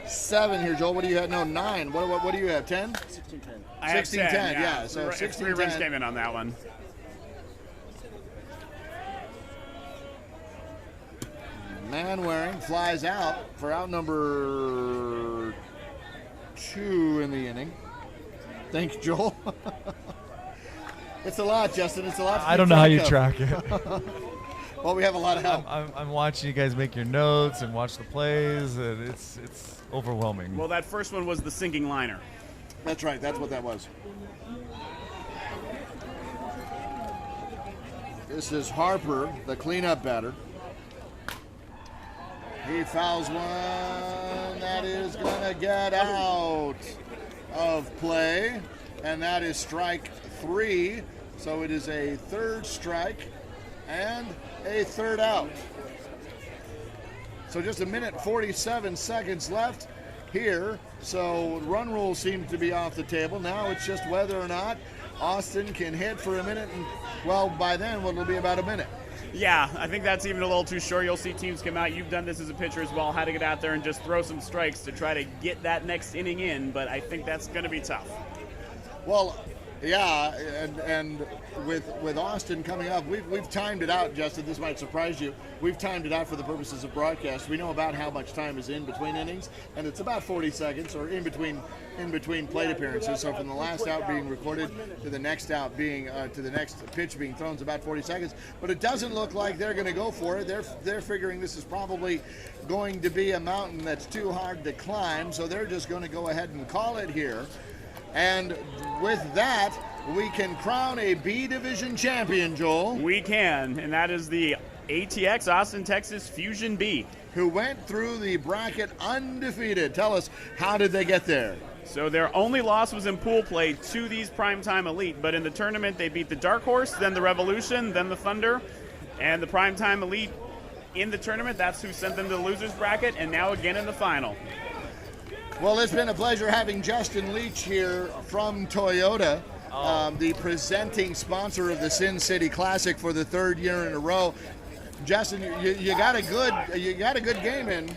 7 here, Joel. What do you have? No, 9. What do you have? 10? 16-10. I have 16-10, 10, yeah. So 3 runs came in on that one. Manwaring flies out for out number 2 in the inning. Thanks, Joel. It's a lot, Justin. It's a lot. I don't know how you track it. Well, we have a lot of help. I'm watching you guys make your notes and watch the plays, and it's overwhelming. Well, that first one was the sinking liner. That's right. That's what that was. This is Harper, the cleanup batter. He fouls one. That is going to get out of play. And that is strike 3. So it is a third strike and a third out. So just a minute 47 seconds left here. So run rule seems to be off the table. Now it's just whether or not Austin can hit for a minute. And, well, by then, it'll be about a minute. Yeah, I think that's even a little too short. You'll see teams come out. You've done this as a pitcher as well, how to get out there and just throw some strikes to try to get that next inning in, but I think that's going to be tough. Well, yeah, and with Austin coming up, we've timed it out, Justin. This might surprise you. We've timed it out for the purposes of broadcast. We know about how much time is in between innings, and it's about 40 seconds, or in between plate appearances. So from the last out being recorded to the next out being to the next pitch being thrown is about 40 seconds. But it doesn't look like they're going to go for it. They're figuring this is probably going to be a mountain that's too hard to climb, so they're just going to go ahead and call it here. And with that, we can crown a B Division champion, Joel. We can, and that is the ATX Austin, Texas Fusion B, who went through the bracket undefeated. Tell us, how did they get there? So their only loss was in pool play to these Primetime Elite, but in the tournament they beat the Dark Horse, then the Revolution, then the Thunder, and the Primetime Elite in the tournament. That's who sent them to the losers bracket, and now again in the final. Well, it's been a pleasure having Justin Leach here from Toyota, the presenting sponsor of the Sin City Classic for the third year in a row. Justin, you got a good game in.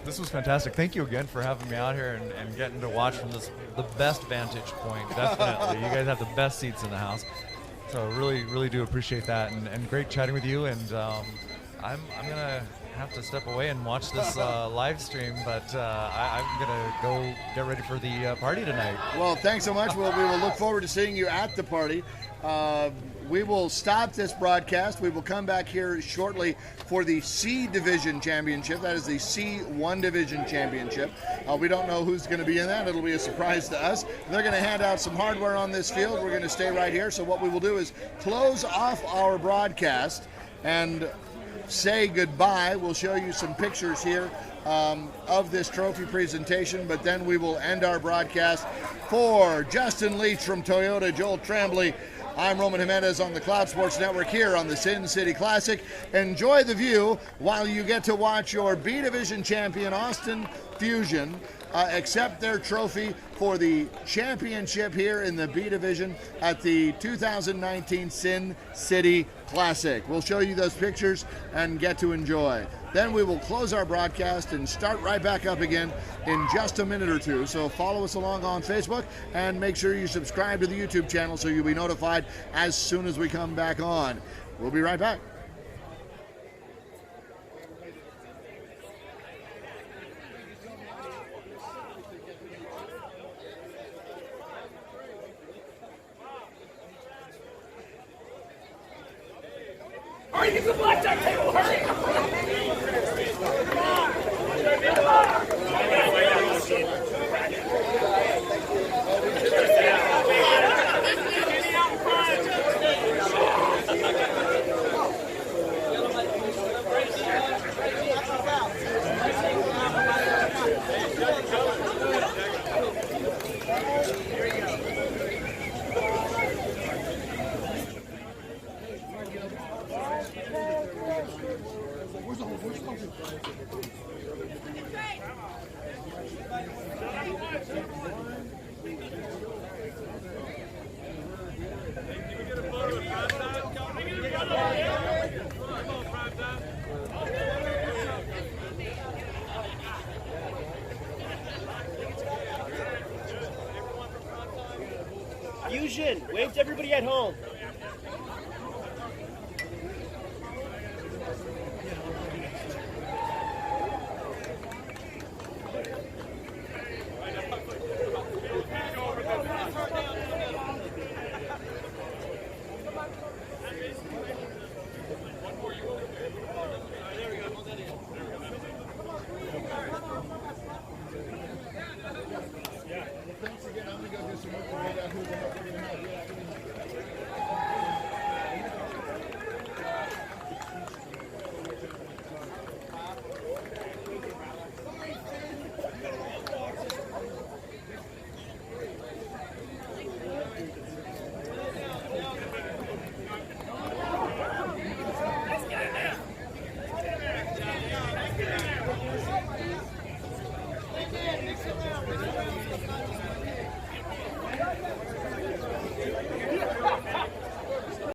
This was fantastic. Thank you again for having me out here and getting to watch from the best vantage point. Definitely, you guys have the best seats in the house. So really do appreciate that, and great chatting with you. And I'm gonna have to step away and watch this live stream, but I'm gonna go get ready for the party tonight. Well, thanks so much. We will look forward to seeing you at the party. We will stop this broadcast. We will come back here shortly for the C Division Championship. That is the C1 Division Championship. We don't know who's going to be in that. It'll be a surprise to us. They're going to hand out some hardware on this field. We're going to stay right here. So what we will do is close off our broadcast and say goodbye. We'll show you some pictures here of this trophy presentation, but then we will end our broadcast. For Justin Leach from Toyota, Joel Tremblay, I'm Roman Jimenez on the Cloud Sports Network here on the Sin City Classic. Enjoy the view while you get to watch your B Division champion Austin Fusion accept their trophy for the championship here in the B Division at the 2019 Sin City Classic. We'll show you those pictures and get to enjoy. Then we will close our broadcast and start right back up again in just a minute or two. So follow us along on Facebook and make sure you subscribe to the YouTube channel so you'll be notified as soon as we come back on. We'll be right back. Hurry, get the blackjack table, hurry! Fusion, wave to everybody at home.